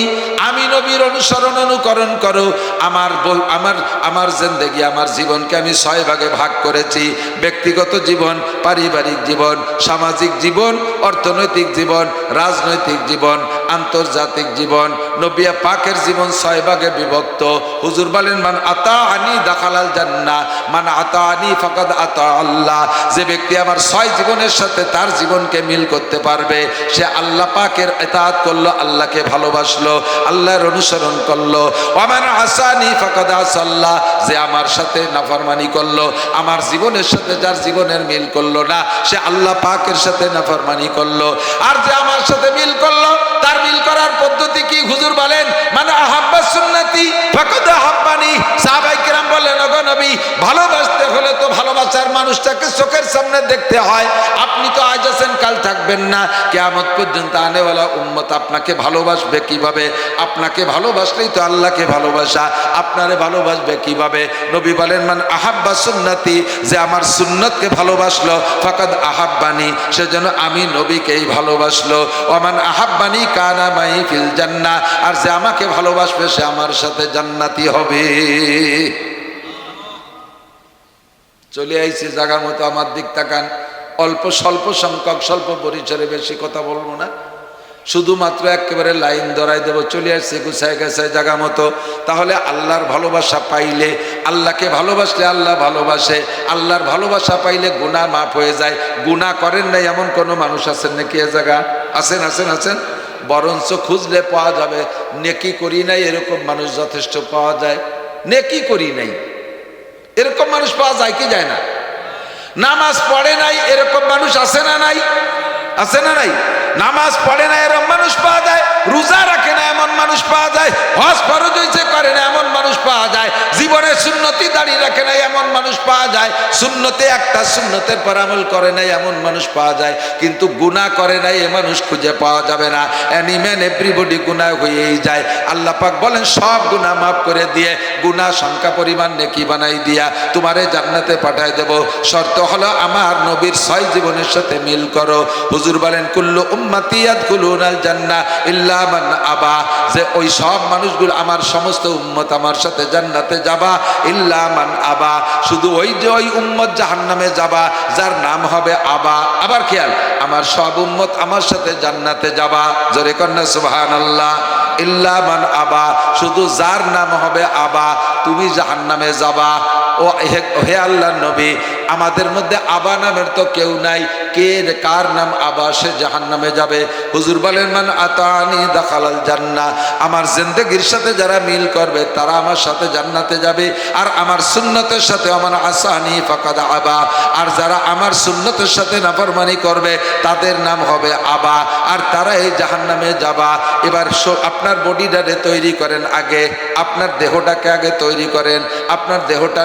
আমি নবীর অনুসরণ অনুকরণ করো। আমার জিন্দেগি, আমার জীবনকে আমি 6 ভাগে ভাগ করেছি। ব্যক্তিগত জীবন, পারিবারিক জীবন, সামাজিক জীবন, অর্থনৈতিক জীবন, রাজনৈতিক জীবন, আন্তর্জাতিক জীবন। নবী পাকের জীবন 6 ভাগে বিভক্ত। হুজুর বলেন, মান আতাআনি দাখালাল জান্নাহ, মান আতাআনি ফাকাদ আতা আল্লাহ। যে ব্যক্তি আমার 6 জীবনের সাথে তার জীবনকে মিল করতে পারবে, সে আল্লাহ পাকের ইতাআত করলো, আল্লাহকে ভালোবাসলো। আল্লাহর অনুসরণ করলো। ওয়ামান আসানি ফাকাদ আসাল্লাহ, যে আমার সাথে নাফরমানি করলো, আমার জীবনের সাথে যার জীবনের মিল করলো না, সে আল্লাহ পাকের সাথে নাফরমানি করলো। আর যে আমার সাথে মিল করলো, তার মিল করার পদ্ধতি কি? হুজুর বলেন, মানে আহাব্বা সুন্নতি ফাকাদ আহাব্বানি। সাহাবায়ে কেরাম বললেন, ওগো নবী, ভালোবাসতে হলে তো ভালোবাসার মানুষটাকে চোখের সামনে দেখতে হয়। আপনি তো আজ আছেন, কাল থাকবেন না। কিয়ামত পর্যন্ত আনেওয়ালা উম্মত আপনাকে ভালোবাসবে কিভাবে? আপনাকে ভালোবাসলেই তো আল্লাহকে ভালোবাসা। আপনারে ভালোবাসবে কিভাবে? নবী বলেন, মান আহাব্বা সুন্নতি, যে আমার সুন্নতকে ভালোবাসলো, ফাকাদ আহাব্বানি, সেজন্য আমি নবীকেই ভালোবাসলো। ওমান আহাব্বানি কানা মাই ফিল জান্নাহ, আর যে আমাকে ভালোবাসবে সে আমার সাথে জান্নাতি হবে। চলে আইছি জায়গা মতো, আমার দিক তাকান। অল্প স্বল্প সংখ্যক, স্বল্প পরিসরে, বেশি কথা বলবো না, শুধুমাত্র একেবারে লাইন ধরাই দেব। চলে আসছে গুছায় গেছে জায়গা মতো। তাহলে আল্লাহর ভালোবাসা পাইলে, আল্লাহকে ভালোবাসলে আল্লাহ ভালোবাসে। আল্লাহর ভালোবাসা পাইলে গুনাহ মাফ হয়ে যায়। গুনাহ করেন নাই এমন কোনো মানুষ আছেন নাকি এ জায়গা? আছেন আছেন আছেন, বরঞ্চ খুঁজলে পাওয়া যাবে। নেকি করি নাই এরকম মানুষ যথেষ্ট পাওয়া যায়। নেকি করি নাই এরকম মানুষ পাওয়া যায় কি যায় না? নামাজ পড়ে নাই এরকম মানুষ আছে না নাই? আছে না নাই? নামাজ পড়ে না এরকম মানুষ পাওয়া যায়। রোজা রাখে না এমন মানুষ পাওয়া যায়। হজ ফরজ হইছে করে না এমন মানুষ পাওয়া যায়। জীবনে সুন্নতি দাড়ি রাখে না এমন মানুষ পাওয়া যায়। সুন্নতে একটা সুন্নতের পর আমল করে নাই এমন মানুষ পাওয়া যায়। কিন্তু গুনাহ করে নাই এ মানুষ খুঁজে পাওয়া যাবে না। এনি ম্যান এভরিবডি গুনাহ হয়েই যায়। আল্লাহ পাক বলেন, সব গুনাহ মাফ করে দিয়ে গুনাহ সংখ্যা পরিমাণ নেকি বানাই দিয়া তোমারে জান্নাতে পাঠায় দেব। শর্ত হলো আমার নবীর 6 জীবনের সাথে মিল করো। হুজুর বলেন, কুল্লু উম্মতি ইয়াদখুলুনাল জান্নাহ ইল্লা মান আবা, যে ওই সব মানুষগুলো আমার সমস্ত উম্মত আমার সাথে জান্নাতে যাবা। ইল্লা মান আবা, শুধু ওই যে ওই উম্মত জাহান্নামে যাবা যার নাম হবে আবা। আবার খেয়াল, আমার সব উম্মত আমার সাথে জান্নাতে যাবা। জোরে কন্যা সুবহানাল্লাহ। ইল্লা মান আবা, শুধু যার নাম হবে আবা, তুমি জাহান্নামে যাবা। ও হে আল্লাহর নবী, আমাদের মধ্যে আবা নামের তো কেউ নাই। কে কার নাম আবা সে জাহান্নামে যাবে? হুজুর বলেন, মান আতানি দাখালাল জান্নাহ, আমার জিন্দেগির সাথে যারা মিল করবে তারা আমার সাথে জান্নাতে যাবে। আর আমার সুন্নতের সাথে আমার আসানি ফাকাদ আবা, আর যারা আমার সুন্নতের সাথে নাফরমানি করবে তাদের নাম হবে আবা, আর তারা এই জাহান্নামে যাবা। এবার আপনার বডিটারে তৈরি করেন, আগে আপনার দেহটাকে আগে তৈরি করেন। আপনার দেহটা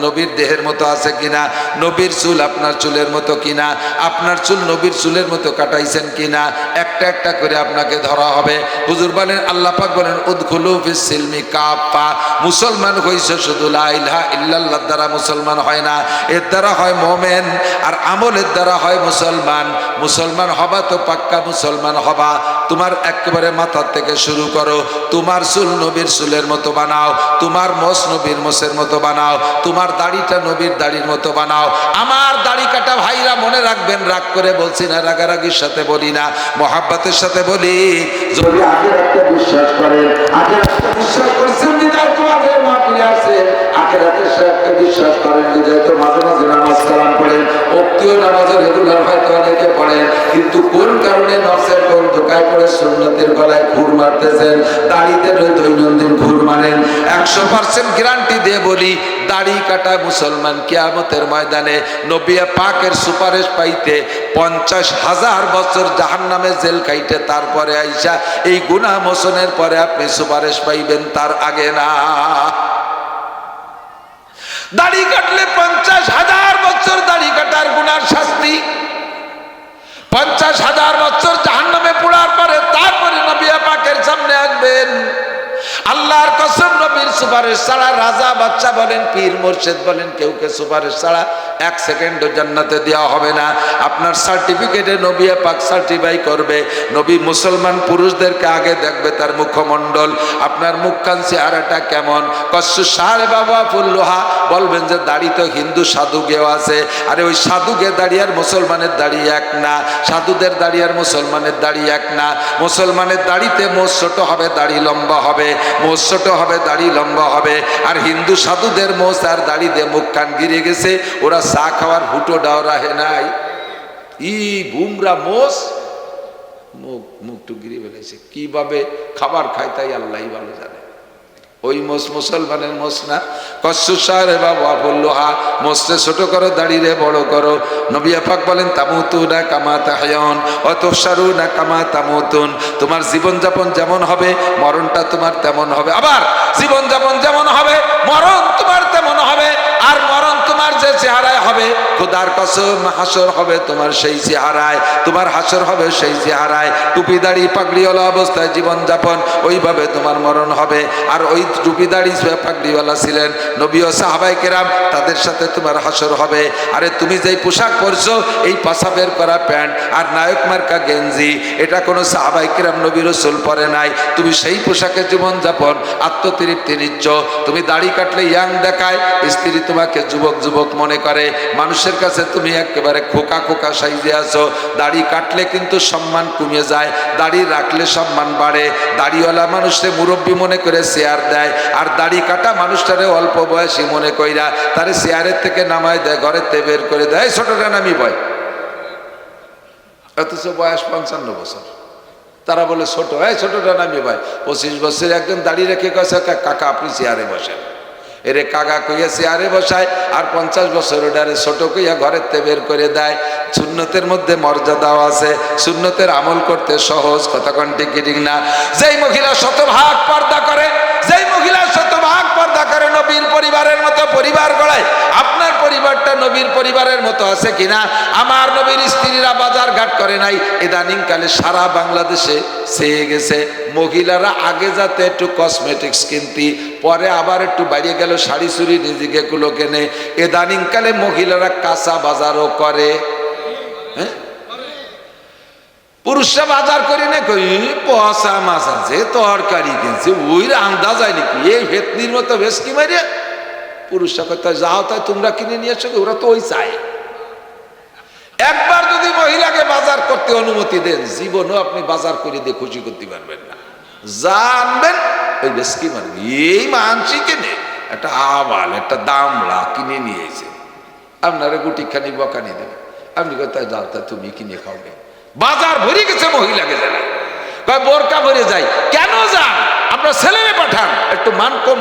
নবীর দেহের মতো আছে কিনা? নবীর চুল আপনার চুলের মতো কিনা? আপনার চুল নবীর চুলের মতো কাটাইছেন কিনা? একটা একটা করে আপনাকে ধরা হবে। হুজুর বলেন, আল্লাহ পাক বলেন, উদখুলু ফিস সিলমি কাফা, মুসলমান হইছে শুধু লা ইলাহা ইল্লাল্লাহ দ্বারা মুসলমান হয় না, এর দ্বারা হয় মুমিন, আর আমলের দ্বারা হয় মুসলমান। মুসলমান হবা তো পাক্কা মুসলমান হবা। তোমার একেবারে মাথার থেকে শুরু করো। তোমার চুল নবীর চুলের মতো বানাও, তোমার মোষ নবীর মোষের মতো বানাও, তোমার দাড়িটা নবীর দাড়ির মতো বানাও। আমার দাড়ি কাটা ভাইরা মনে রাখবেন, রাগ করে বলছি না, রাগারাগির সাথে বলি না, মহাব্বতের সাথে বলি। যদি আখিরাতে বিশ্বাস করেন, আখিরাতে বিশ্বাস করেছেন বিদায় তোমাদের মাহফিলে আছে, আখিরাতের সাথে বিশ্বাস করেন বিদায় তো মাঝে মাঝে নামাজ কালাম পড়েন, অক্তীয় নামাজের রেগুলার হয়তো অনেকে পড়েন, কিন্তু কোন কারণে নফসের কোন ধোকায় পড়ে সুন্নতের গলায় ঘুর মারতেছেন, দাড়িতে দৈনন্দিন ঘুর মারেন। 100% গ্যারান্টি দিয়ে বলি, দাড়ি কাটা মুসলমান কিয়ামতের ময়দানে নবী পাকের সুপারিশ পাইতে 50,000 বছর জাহান্নামে জেল খাইতে তারপরে আইসা এই গুনাহ মোচনের পরে আপনি সুপারিশ পাইবেন, তার আগে না। দাড়ি কাটলে 50,000 বছর দাড়ি কাটার গুনার শাস্তি, 50,000 বছর জাহান্নামে পোড়ার পরে তারপরে নবী পাকের সামনে আসবেন। আল্লাহর কসম, নবীর সুপারিশ ছাড়া রাজা বাচ্চা বলেন, পীর মুর্শিদ বলেন, কেউকে সুপারিশ ছাড়া 1 সেকেন্ডও জান্নাতে দেওয়া হবে না। আপনার সার্টিফিকেটে নবী পাক সার্টিফাই করবে। নবী মুসলমান পুরুষদেরকে আগে দেখবে তার মুখমণ্ডল, আপনার মুখখান চেহারাটা কেমন। কসু সারে বাবা ফুল্লোহা, বলবেন যে দাড়ি তো হিন্দু সাধুকেও আছে। আরে ওই সাধুকে দাড়ি আর মুসলমানের দাড়ি এক না, সাধুদের দাড়ি আর মুসলমানের দাড়ি এক না। মুসলমানের দাড়িতে মোষ ছোট হবে, দাড়ি লম্বা হবে, মোষ ছোট হবে, দাড়ি লম্বা হবে। আর হিন্দু সাধুদের মোষ আর দাড়ি দিয়ে মুখ কান গিরে গেছে, ওরা চা খাওয়ার হুটো ডাও রাহে নাই। ই বুমরা মোষ মুখ মুখ টুকিয়ে ফেলেছে। কিভাবে খাবার খায় তাই আল্লাহই ভালো জানে। ওই মোষ মুসলমানের মোষ না, কসুসারে বাবা বললোহা, মোষে ছোট করো, দাড়িরে বড় করো। নবী পাক বলেন তামুতুনা কামা তাহয়াউন ওয়া তুহশারুনা কামা তামুতুন। তোমার জীবনযাপন যেমন হবে মরণটা তোমার তেমন হবে। আবার জীবনযাপন যেমন হবে মরণ তোমার তেমন হবে। আর মরণ তোমার যে চেহারায় হবে, খোদার কসম হাসর হবে তোমার সেই চেহারায়, তোমার হাসর হবে সেই চেহারায়। টুপি দাড়ি পাগড়িওয়ালা অবস্থায় জীবনযাপন, ওইভাবে তোমার মরণ হবে। আর ওই টুপি দাড়ি পাগড়িওয়ালা ছিলেন নবী ও সাহাবায়ে কেরাম, তাদের সাথে তোমার হাসর হবে। আরে তুমি যেই পোশাক পরছো, এই পাশা বের করা প্যান্ট আর নায়ক মার্কা গেঞ্জি, এটা কোনো সাহাবায়ে কেরাম নবী রাসূল পরে নাই। তুমি সেই পোশাকে জীবনযাপন, আত্মতৃপ্তি নিচ্ছ। তুমি দাড়ি কাটলে ইয়াং দেখায়, স্ত্রী তোমাকে যুবক যুবক মনে করে, মানুষের কাছে তুমি একেবারে খোকা খোকা সাইজে আছো। দাড়ি কাটলে কিন্তু সম্মান কমে যায়, দাড়ি রাখলে সম্মান বাড়ে। দাড়িওয়ালা মানুষকে মুরব্বী মনে করে চেয়ার দেয়, আর দাড়ি কাটা মানুষটারে অল্প বয়সী মনে কইরা তারে চেয়ারের থেকে নামায় দেয়, ঘরের থেকে বের করে দেয়, ছোটটা নামি বয়। অথচ বয়স 55 বছর, তারা বলে ছোট, ছোটটা নামি ভাই। 25 বছর একজন দাড়ি রেখে কয়েছে কাকা আপনি চেয়ারে বসেন। এরে কাকা কইয়া চেয়ারে বসায়, আর 50 বছর ওটারে ছোট কইয়া ঘরের তে বের করে দেয়। সুন্নতের মধ্যে মর্যাদাও আছে, সুন্নতের আমল করতে সহজ, কথা কোন ঠিক ঠিক না? যেই মহিলা শতভাগ পর্দা করে, যেই মহিলা শতভাগ পর্দা করে নবীর পরিবারের মতো পরিবার গড়ায়, আপনার পরিবারটা নবীর পরিবারের মতো আছে কিনা? আমার নবীর স্ত্রীরা বাজার ঘাট করে নাই, ইদানিং কালে সারা বাংলাদেশে ছেয়ে গেছে। মহিলারা আগে যাতে একটু কসমেটিক্স কিনতি, পরে আবার একটু বাড়িয়ে গেল শাড়ি চুড়ি নিজেকে গুলো কেনে। ইদানিং কালে মহিলারা কাঁচা বাজারও করে। হ্যাঁ, পুরুষরা বাজার করি না, কই পচা মাছ আছে, তরকারি কিনছে, ওই রান্দা যায় নাকি, এই ভেতনির মতো ভেসকি মারে। পুরুষরা কথা যাও তাই তোমরা কিনে নিয়ে এসো, ওরা তো ওই চায়। একবার যদি মহিলাকে বাজার করতে অনুমতি দেন, জীবনও আপনি বাজার করে দিয়ে খুশি করতে পারবেন না। জানবেন ওই ভেসকি মারবে, এই মানসি কিনে একটা আবাল একটা দামড়া কিনে নিয়েছে, আপনারা গুটিখানি বকানি দেবে। আপনি কোথায় যাও তা তুমি কিনে খাওগে। বাজার ভরে গেছে মহিলাকে জানা, বোরকা ভরে যায়। কেন যান? আপনার ছেলেরে পাঠান, একটু মান কম,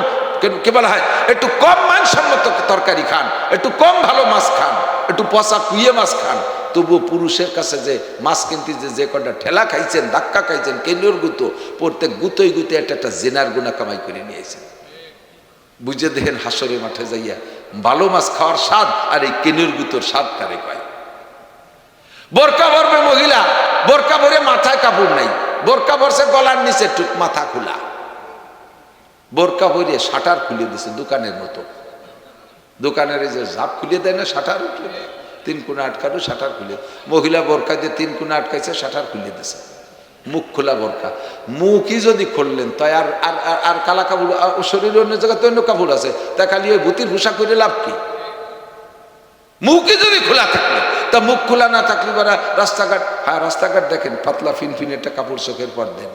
কি বলা হয়, একটু কম মানসম্মত তরকারি খান, একটু কম ভালো মাছ খান, একটু পচা কুইয়ে মাছ খান। তবুও পুরুষের কাছে যে মাছ কিনতে যে কটা ঠেলা খাইছেন, ধাক্কা খাইছেন, কেনুর গুতো, প্রত্যেক গুতোই গুতে একটা জেনার গুণা কামাই করে নিয়েছেন। বুঝে দেখেন হাসরের মাঠে যাইয়া ভালো মাছ খাওয়ার স্বাদ আর এই কেনুর গুতোর স্বাদ কারে কয়। বোরকা ভরবে মহিলা, বোরকা ভরে মাথায় কাপড় নাই, বোরকা ভরছে গলার নিচে টুক, মাথা খোলা। বোরকা ভরে শাটার খুলে দিছে দোকানের মতো, দোকানের এই যে ঝাপ খুলে দেয় না, শাটার উঠে 3 কোণা আটকানো, শাটার খুলে। মহিলা বোরকা দিয়ে 3 কোণা আটকাইছে, শাটার খুলে দিছে, মুখ খোলা বোরকা। মুখই যদি খুললেন তাই আর আর আর কালা কাপড়, শরীরের অন্য জায়গায় তো অন্য কাপড় আছে, তা খালি ওই ভূতির পোশাক করে লাভ কি? মুখই যদি খোলা থাকলে, তা মুখ খোলা না থাকলে রাস্তাঘাট, হ্যাঁ রাস্তাঘাট দেখেন পাতলা ফিনফিন একটা কাপড় চোখের পর দেন।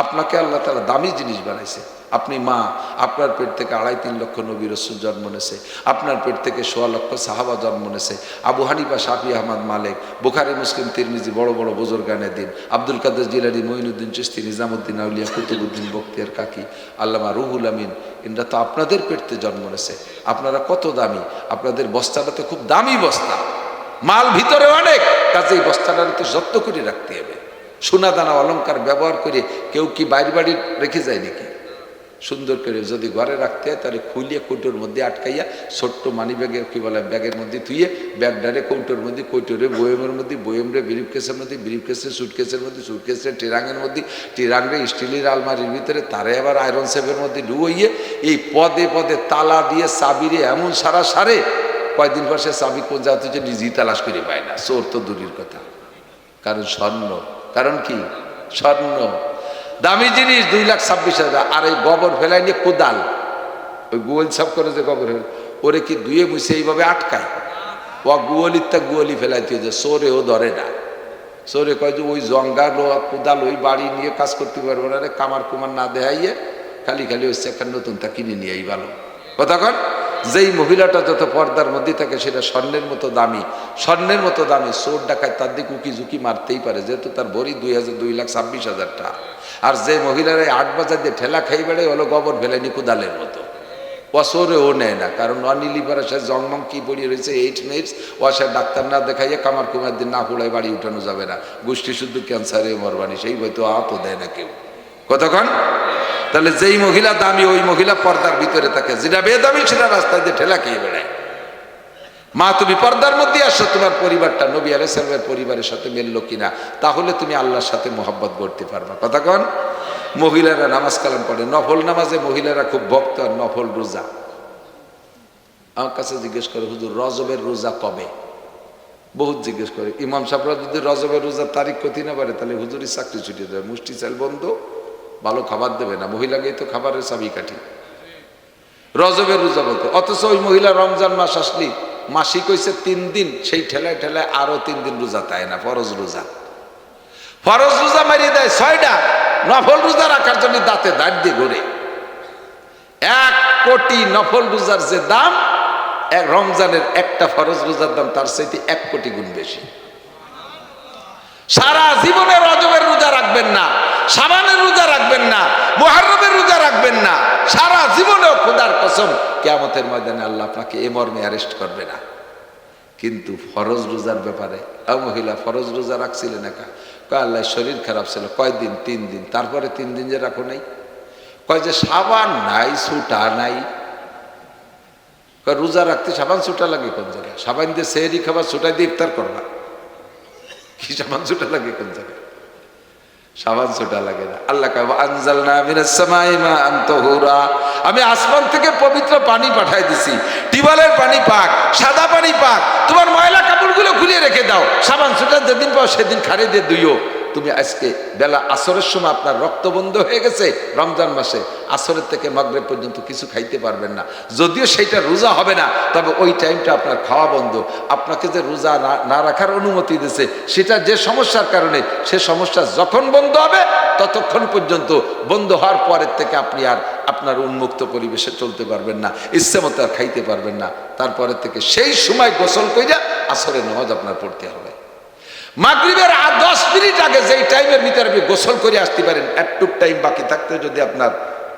আপনাকে আল্লাহ তাআলা দামি জিনিস বানাইছে। আপনি মা, আপনার পেট থেকে 2.5-3 লক্ষ নবী রাসূল জন্ম নেছে, আপনার পেট থেকে 1.25 লক্ষ সাহাবা জন্ম নেছে। আবু হানিফা, শাফি, আহমদ, মালিক, বুখারী, মুসলিম, তিরমিজি, বড় বড় বুজুর্গানে দিন, আব্দুল কাদের জিলানী, মঈনুদ্দিন চিশতি, নিজামুদ্দিন আউলিয়া, কুতুবুদ্দিন বখতিয়ার কাকি, আল্লামা রুহুল আমিন, এরা তো আপনাদের পেট থেকে জন্ম নেছে। আপনারা কত দামি, আপনাদের বস্তাটা তো খুব দামি বস্তা, মাল ভিতরে অনেক, কাজে এই বস্তাটা তো যত্ন করে রাখতে হবে। সোনা দানা অলংকার ব্যবহার করে কেউ কি বাইরে বাড়ি রেখে যায় নাকি? সুন্দর করে যদি ঘরে রাখতে হয় তাহলে খুলিয়ে কৌটোর মধ্যে আটকাইয়া ছোট্ট মানি ব্যাগে, কি বলে, ব্যাগের মধ্যে থুয়ে, ব্যাগডারে কৌটোর মধ্যে, কৌটোরে বয়েমের মধ্যে, বয়েমরে ব্রিফ কেসের মধ্যে, ব্রিফ কেসে সুটকেসের মধ্যে, সুটকেসে টেরাঙের মধ্যে, টেরাংরে স্টিলের আলমারির ভিতরে, তারে আবার আয়রন সেফের মধ্যে ডুবইয়ে এই পদে পদে তালা দিয়ে চাবিরে এমন সারা সারে, কয়দিন পর সে চাবি কোন যাতে যে নিজেই তালাশ করে পায় না। চোর তো দূরের কথা, কারণ স্বর্ণ, কারণ কি স্বর্ণ দামি জিনিস, 2,26,000। আর এই গোবর ফেলাই নিয়ে কোদাল, ওই গোল সাফ করে যে গোবর, ওরে কি ধুয়ে মুছে এইভাবে আটকায়, ও গুয়ালিরটা গুয়ালি ফেলাইতে যে চোরেও ধরে না। চোরে কয় যে ওই জঙ্গাল ও কোদাল ওই বাড়ি নিয়ে কাজ করতে পারবো না রে, কামার কুমার না দেখাইয়ে খালি খালি হচ্ছে একটা নতুনটা কিনে নিয়ে এই ভালো কথা কন। যেই মহিলাটা যত পর্দার মধ্যে থাকে সেটা স্বর্ণের মতো দামি, স্বর্ণের মতো দামি। চোর ডাকায় তার দিকে উকি ঝুঁকি মারতেই পারে, যেহেতু তার ভরি 2,26,000 টাকা। আর যে মহিলারা 8 বাজার দিয়ে ঠেলা খাই বেড়ে হলো গোবর ফেলেনি কুদালের মতো, বছরে ও নেয় না, কারণ অনিলিভারে সে জংমং কি পড়িয়ে রয়েছে 8 মিনিটস, ও সে ডাক্তার না দেখাইয়ে কামার কুমার দিন না ফুলাই বাড়ি উঠানো যাবে না, গোষ্ঠী শুদ্ধ ক্যান্সারে মরবানি, সেই হয়তো আহত দেয় না কেউ। কতক্ষণ? তাহলে যেই মহিলা দামি ওই মহিলা পর্দার ভিতরে থাকে, যেটা বেদামি সেটা রাস্তায় দিয়ে ঠেলা খেয়ে বেড়ায়। মা তুমি পর্দার মধ্যে আসো, তোমার পরিবারটা নবী আলাইহিস সালামের পরিবারের সাথে মিললো কিনা, তাহলে তুমি আল্লাহর সাথে মহব্বত করতে পারবা। কতক্ষণ? মহিলারা নামাজ কালাম পড়ে, নফল নামাজে মহিলারা খুব ভক্ত, আর নফল রোজা। আমার কাছে জিজ্ঞেস করে হুজুর রজবের রোজা কবে, বহুত জিজ্ঞেস করে। ইমাম সাহেবরা যদি রজবের রোজার তারিখ কতি না পারে তাহলে হুজুরি চাকরি ছুটিয়ে দেবে, মুষ্টি চাল বন্ধ, ভালো খাবার দেবে না, মহিলাকেই তো খাবারের চাবি কাঠি। রজবের রোজা বলতে, অথচ ওই মহিলা রমজান মাস আসলি মাসিক হয়েছে 3 দিন, সেই ঠেলায় ঠেলায় আরো 3 দিন রোজা তাই না, ফরজ রোজা। ফরজ রোজা মারিয়ে দেয় 6টা, নফল রোজা রাখার জন্য দাঁতে দাঁত দিয়ে ঘুরে। 1 কোটি নফল রোজার যে দাম, এক রমজানের একটা ফরজ রোজার দাম তার চাইতে 1 কোটি গুণ বেশি। সারা জীবনে রজবের রোজা রাখবেন না, শাবানের রোজা রাখবেন না, মুহররমের রোজা রাখবেন না, সারা জীবনেও খোদার কসম কিয়ামতের ময়দানে আল্লাহ আপনাকে এ মর্মে অ্যারেস্ট করবে না। কিন্তু ফরজ রোজার ব্যাপারে মহিলা ফরজ রোজা রাখছিলেন একা, কয় আল্লাহ শরীর খারাপ ছিল, কয়দিন? 3 দিন। তারপরে 3 দিন যে রাখো নাই, কয় যে সাবান নাই, ছুটা নাই। কয় রোজা রাখতে সাবান ছুটা লাগে কোন জায়গায়? সাবান দিয়ে সেহরি খাবার ছুটাই দিয়ে ইফতার করবা, কি সাবান ছুটা লাগে কোন জায়গায়? সাবান ছুটা লাগে না। আল্লাহ কয় আনজালনা মিনাস সামাই মাআন তাহুরা, আমি আসমান থেকে পবিত্র পানি পাঠাই দিছি, টিউবওয়েলের পানি পাক, সাদা পানি পাক, তোমার ময়লা কাপড়গুলো খুলে রেখে দাও, সাবান ছুটা যেদিন পাও সেদিন খারে দিয়ে ধুইও। তুমি আজকে বেলা আসরের সময় আপনার রক্ত বন্ধ হয়ে গেছে, রমজান মাসে আসরের থেকে মাগরিব পর্যন্ত কিছু খাইতে পারবেন না, যদিও সেইটা রোজা হবে না, তবে ওই টাইমটা আপনার খাওয়া বন্ধ। আপনাকে যে রোজা না রাখার অনুমতি দিয়েছে সেটা যে সমস্যার কারণে, সে সমস্যা যখন বন্ধ হবে ততক্ষণ পর্যন্ত, বন্ধ হওয়ার পরের থেকে আপনি আর আপনার উন্মুক্ত পরিবেশে চলতে পারবেন না, ইচ্ছে মতো আর খাইতে পারবেন না। তারপরের থেকে সেই সময় গোসল কইরা আসরের নামাজ আপনার পড়তে হবে। মাগরিবের 10 মিনিট আগে যেই টাইমের ভিতরে আপনি গোসল করে আসতে পারেন, একটু টাইম বাকি থাকতে যদি আপনার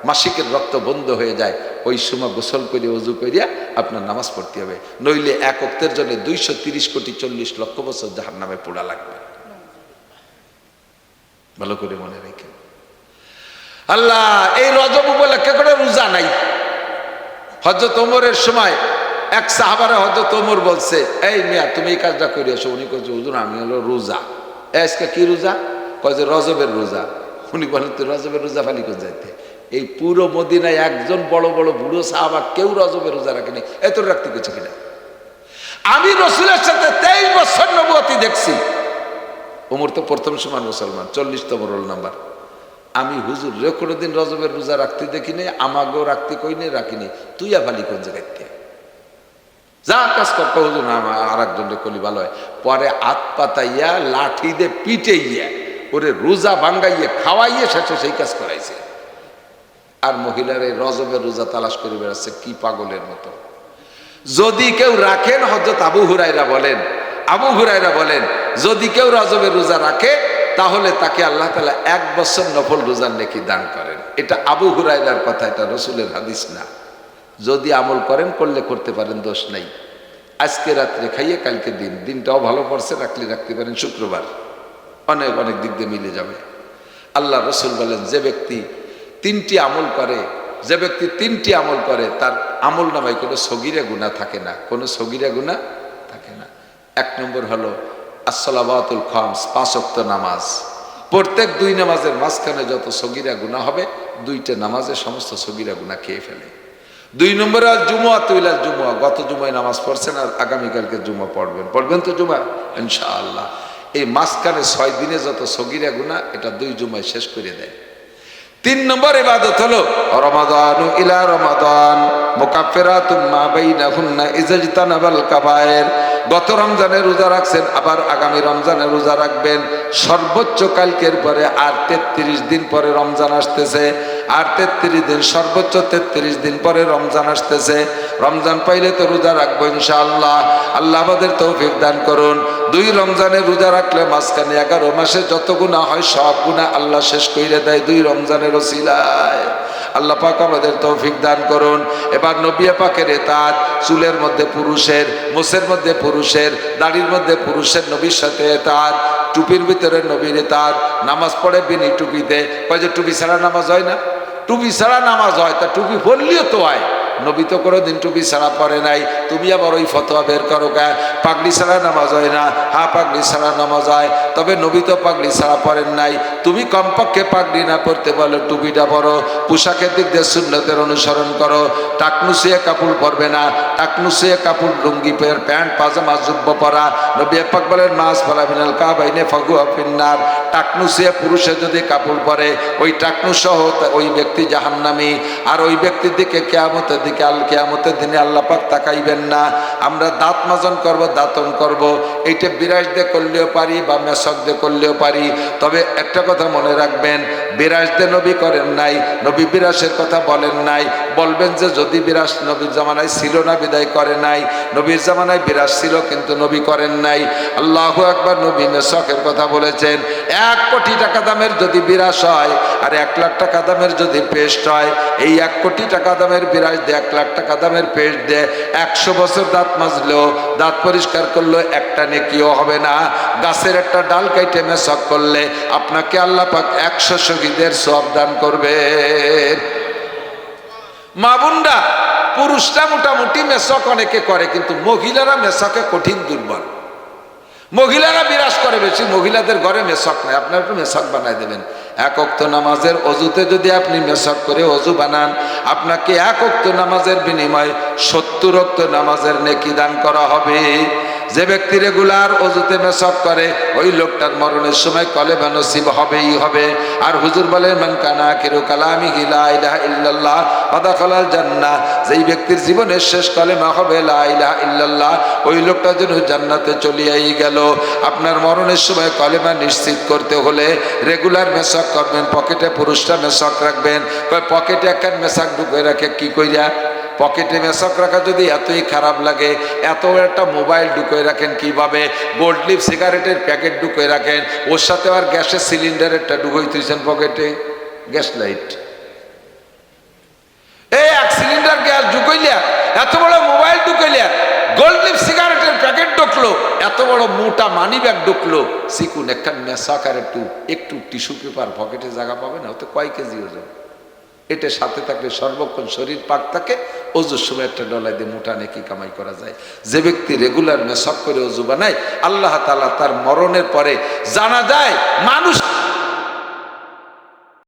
মাসিকের রক্ত বন্ধ হয়ে যায়, ওই সময় গোসল করে ওযু করিয়া আপনার নামাজ পড়তে হবে, নইলে এক ওয়াক্তের জন্য 230 কোটি 40 লক্ষ বছর জাহান্নামে পোড়া লাগবে। ভালো করে মনে রেখে আল্লাহ এই রজব উপলক্ষে করে রোজা নাই। হযরত ওমরের সময় এক সাহাবারে হযরত ওমর বলছে, এই মিয়া তুমি এই কাজটা করে আসো। উনি কইছে হুজুর আমি হলো রোজা। আজকে কি রোজা? কয় যে রজবের রোজা। উনি বলেন তো রজবের রোজা ফালি করে যাইতে। এই পুরো মদিনায় একজন বড় বড় বুড়ো সাহাবা কেউ রজবের রোজা রাখেনি, এত রাখতে গেছে কিনা? আমি রসুলের সাথে 23 বছর নবুয়তি দেখছি। ওমর তো প্রথম সময় মুসলমান, 40তম রোল নাম্বার। আমি হুজুর রে কোনোদিন রজবের রোজা রাখতে দেখিনি, আমাকেও রাখতে কইনি, রাখিনি। তুই আফালি কোন জায়গায় যা কাজ করতে হুজুর না, আর একজনকে কলি ভালো হয়। পরে হাত পাতাইয়া লাঠি দিয়ে পিটাইয়া ওরে রোজা ভাঙ্গাইয়া খাওয়াইয়া শেষে সেই কাজ করাইছে। আর মহিলার এই রজবের রোজা তালাশ করে বেড়াচ্ছে কি পাগলের মতো। যদি কেউ রাখেন, হযরত আবু হুরায়রা বলেন যদি কেউ রজবের রোজা রাখে তাহলে তাকে আল্লাহ তাআলা 1 বছর নফল রোজার নেকি দান করেন। এটা আবু হুরায়রার কথা, এটা রসুলের হাদিস না। যদি আমল করেন, করলে করতে পারেন, দোষ নাই। আজকে রাত্রে খাইয়ে কালকে দিনটাও ভালো পড়ছে, রাখতে পারেন শুক্রবার, অনেক অনেক দিক দিয়ে মিলে যাবে। আল্লাহ রসুল বলেন যে ব্যক্তি 3টি আমল করে তার আমল নামায় কোনো সগীরা গুনাহ থাকে না, কোনো সগীরা গুনাহ থাকে না। 1 নম্বর হলো as-salawatul khams, 5 ওয়াক্ত নামাজ। প্রত্যেক 2 নামাজের মাঝখানে যত সগীরা গুনাহ হবে, 2টা নামাজে সমস্ত সগীরা গুনাহ খেয়ে ফেলে। 2 নম্বরে জুমআতুল জুমআ, গত জুমায় নামাজ পড়ছেন আর আগামীকালকে জুমা পড়বেন তো জুমা ইনশাআল্লাহ। এই মাঝখানে 6 দিনে যত সগীরা গুনাহ, এটা 2 জুমায় শেষ করে দেয়। 3 নম্বর ইবাদত হলো রমাদানু ইলা রমাদান মুকাফফিরাতুম মা বাইনাহুন্না ইজাজতানাবাল কাবায়ের। গত রমজানে রোজা রাখছেন, আবার আগামী রমজানে রোজা রাখবেন। সর্বোচ্চ কালকের পরে আর 33 দিন পরে রমজান আসতেছে, আর 33 দিন, সর্বোচ্চ 33 দিন পরে রমজান আসতেছে। রমজান পাইলে তো রোজা রাখবো ইনশাআল্লাহ। আল্লাহ আমাদের তৌফিক দান করুন। 2 রমজানে রোজা রাখলে মাঝখানে 11 মাসে যত গুনাহ হয় সব গুনাহ আল্লাহ শেষ কইরে দেয় 2 রমজানের ওসিলায়। আল্লাহ পাক আমাদের তৌফিক দান করুন। এবার নবী পাকের ইতাআত, চুলের মধ্যে পুরুষের, মোছের মধ্যে পুরুষের, দাড়ির মধ্যে পুরুষের, নবীর সাথে ইতাআত, টুপির ভিতরে নবীর ইতাআত। নামাজ পড়ে বিনি টুপিতে, কয় যে টুপি ছাড়া নামাজ হয় না? টুপি ছাড়া নামাজ হয়, তা টুপি পরলেও তো হয়। নবী তো কোনোদিন টুপি ছাড়া পড়ে নাই, তুমি আবার ওই ফতোয়া বের করো কে পাগড়ি ছাড়া নামাজ হয় না? হ্যাঁ, পাগড়ি ছাড়া নামাজ হয়, তবে নবী তো পাগড়ি ছাড়া পড়েন নাই। তুমি কমপক্ষে পাগড়ি না পড়তে বলো, টুপিটা পরো। পোশাকের দিক দিয়ে সুন্নতের অনুসরণ করো। টাকনুসিয়ে কাপড় পরবে না, টাকনুসিয়ে কাপড়, লুঙ্গি, প্যান্ট, পাজামা, জুব্বা পরা। নবী পাক বলেন মাস ফালা মিনাল কাবাইনে ফাগুয়া ফিন্নার। টাকনুসিয়ে পুরুষে যদি কাপড় পরে, ওই টাকনু সহ ওই ব্যক্তি জাহান্নামী। আর ওই ব্যক্তির দিকে কিয়ামতের দিকে, কিয়ামতের দিনে আল্লাহ পাক তাকাইবেন না। আমরা দাঁত মাজন করব, দাঁতন করব, এইটা বিরাজ দিয়ে করলেও পারি বা মেশক দিয়ে করলেও পারি। তবে একটা কথা মনে রাখবেন, বিরাজ দিয়ে নবী করেন নাই, নবী বিরাসের কথা বলেন নাই। বলবেন যে যদি বিরাস নবীর জামানায় ছিল না বিদায় করে নাই, নবীর জামানায় বিরাস ছিল কিন্তু নবী করেন নাই। আল্লাহু আকবার। নবী মেশকের কথা বলেছেন। 1 কোটি টাকা দামের যদি বিরাস হয় আর 1 লাখ টাকা দামের যদি পেস্ট হয়, এই 1 কোটি টাকা দামের বিরাজ দিয়ে 1 লাখ টাকা দামের পেস্ট দিয়ে 100 বছর দাঁত মাজলেও, দাঁত পরিষ্কার করলেও একটা নেকিও হবে না। গাছের একটা ডাল কাইটে মেশক করলে আপনাকে আল্লাহ পাক 100 শহীদের সওয়াব দান করবে। মা বোনরা, পুরুষরা মোটামুটি মেশক অনেকে করে, কিন্তু মহিলারা মেশকে কঠিন দুর্বল। মহিলারা বিরাজ করে বেশি, মহিলাদের ঘরে মেশক নাই। আপনারা একটু মেশক বানাই দেবেন। 1 ওয়াক্ত নামাজের অজুতে যদি আপনি মেশক করে অজু বানান, আপনাকে 1 ওয়াক্ত নামাজের বিনিময়ে 70 ওয়াক্ত নামাজের নেকি দান করা হবে। যে ব্যক্তি রেগুলার অজুতে মেশক করে, ওই লোকটার মরণের সময় কলেমা নসিব হবেই হবে। আর হুজুর বলেন মান কানা আখিরু কালামিহি লা ইলাহা ইল্লাল্লাহ ফাদাখালাল জান্নাহ। যেই ব্যক্তির জীবনের শেষ কলেমা হবে লা ইলাহা ইল্লাল্লাহ, ওই লোকটা যেন জান্নাতে চলিয়াই গেল। আপনার মরণের সময় কলেমা নিশ্চিত করতে হলে রেগুলার মেশক করবেন। পকেটে পুরুষরা মেশক রাখবেন। পকেটে একখান মেশক ঢুকে রাখে কি কইরা? পকেটে মেশক রাখা যদি এতই খারাপ লাগে, এত একটা মোবাইল ঢুকে রাখেন কিভাবে? গোল্ড লিফ সিগারেটের প্যাকেট ঢুকে রাখেন, ওর সাথে আর গ্যাসের সিলিন্ডারেরটা ঢুকাই তুইছেন পকেটে, গ্যাস লাইট। এই 1 সিলিন্ডার গ্যাস ঢুকাইলিয়া, এত বড় মোবাইল ঢুকাইলিয়া, গোল্ড লিফ সিগারেটের প্যাকেট ঢুকলো, এত বড় মোটা মানি ব্যাগ ঢুকলো, চিকুন একখান মেশক আর একটু টিস্যু পেপার পকেটে জায়গা পাবে না? ওতে কয় কেজি ওজন? এটা সাথে থাকলে সর্বক্ষণ শরীর পাক থাকে। অজুর সময় একটা ডলাই দিয়ে মোটা নেকি কামাই করা যায়। যে ব্যক্তি রেগুলার মেশক করে অজু বানায়, আল্লাহ তাআলা তার মরণের পরে জানা যায় মানুষ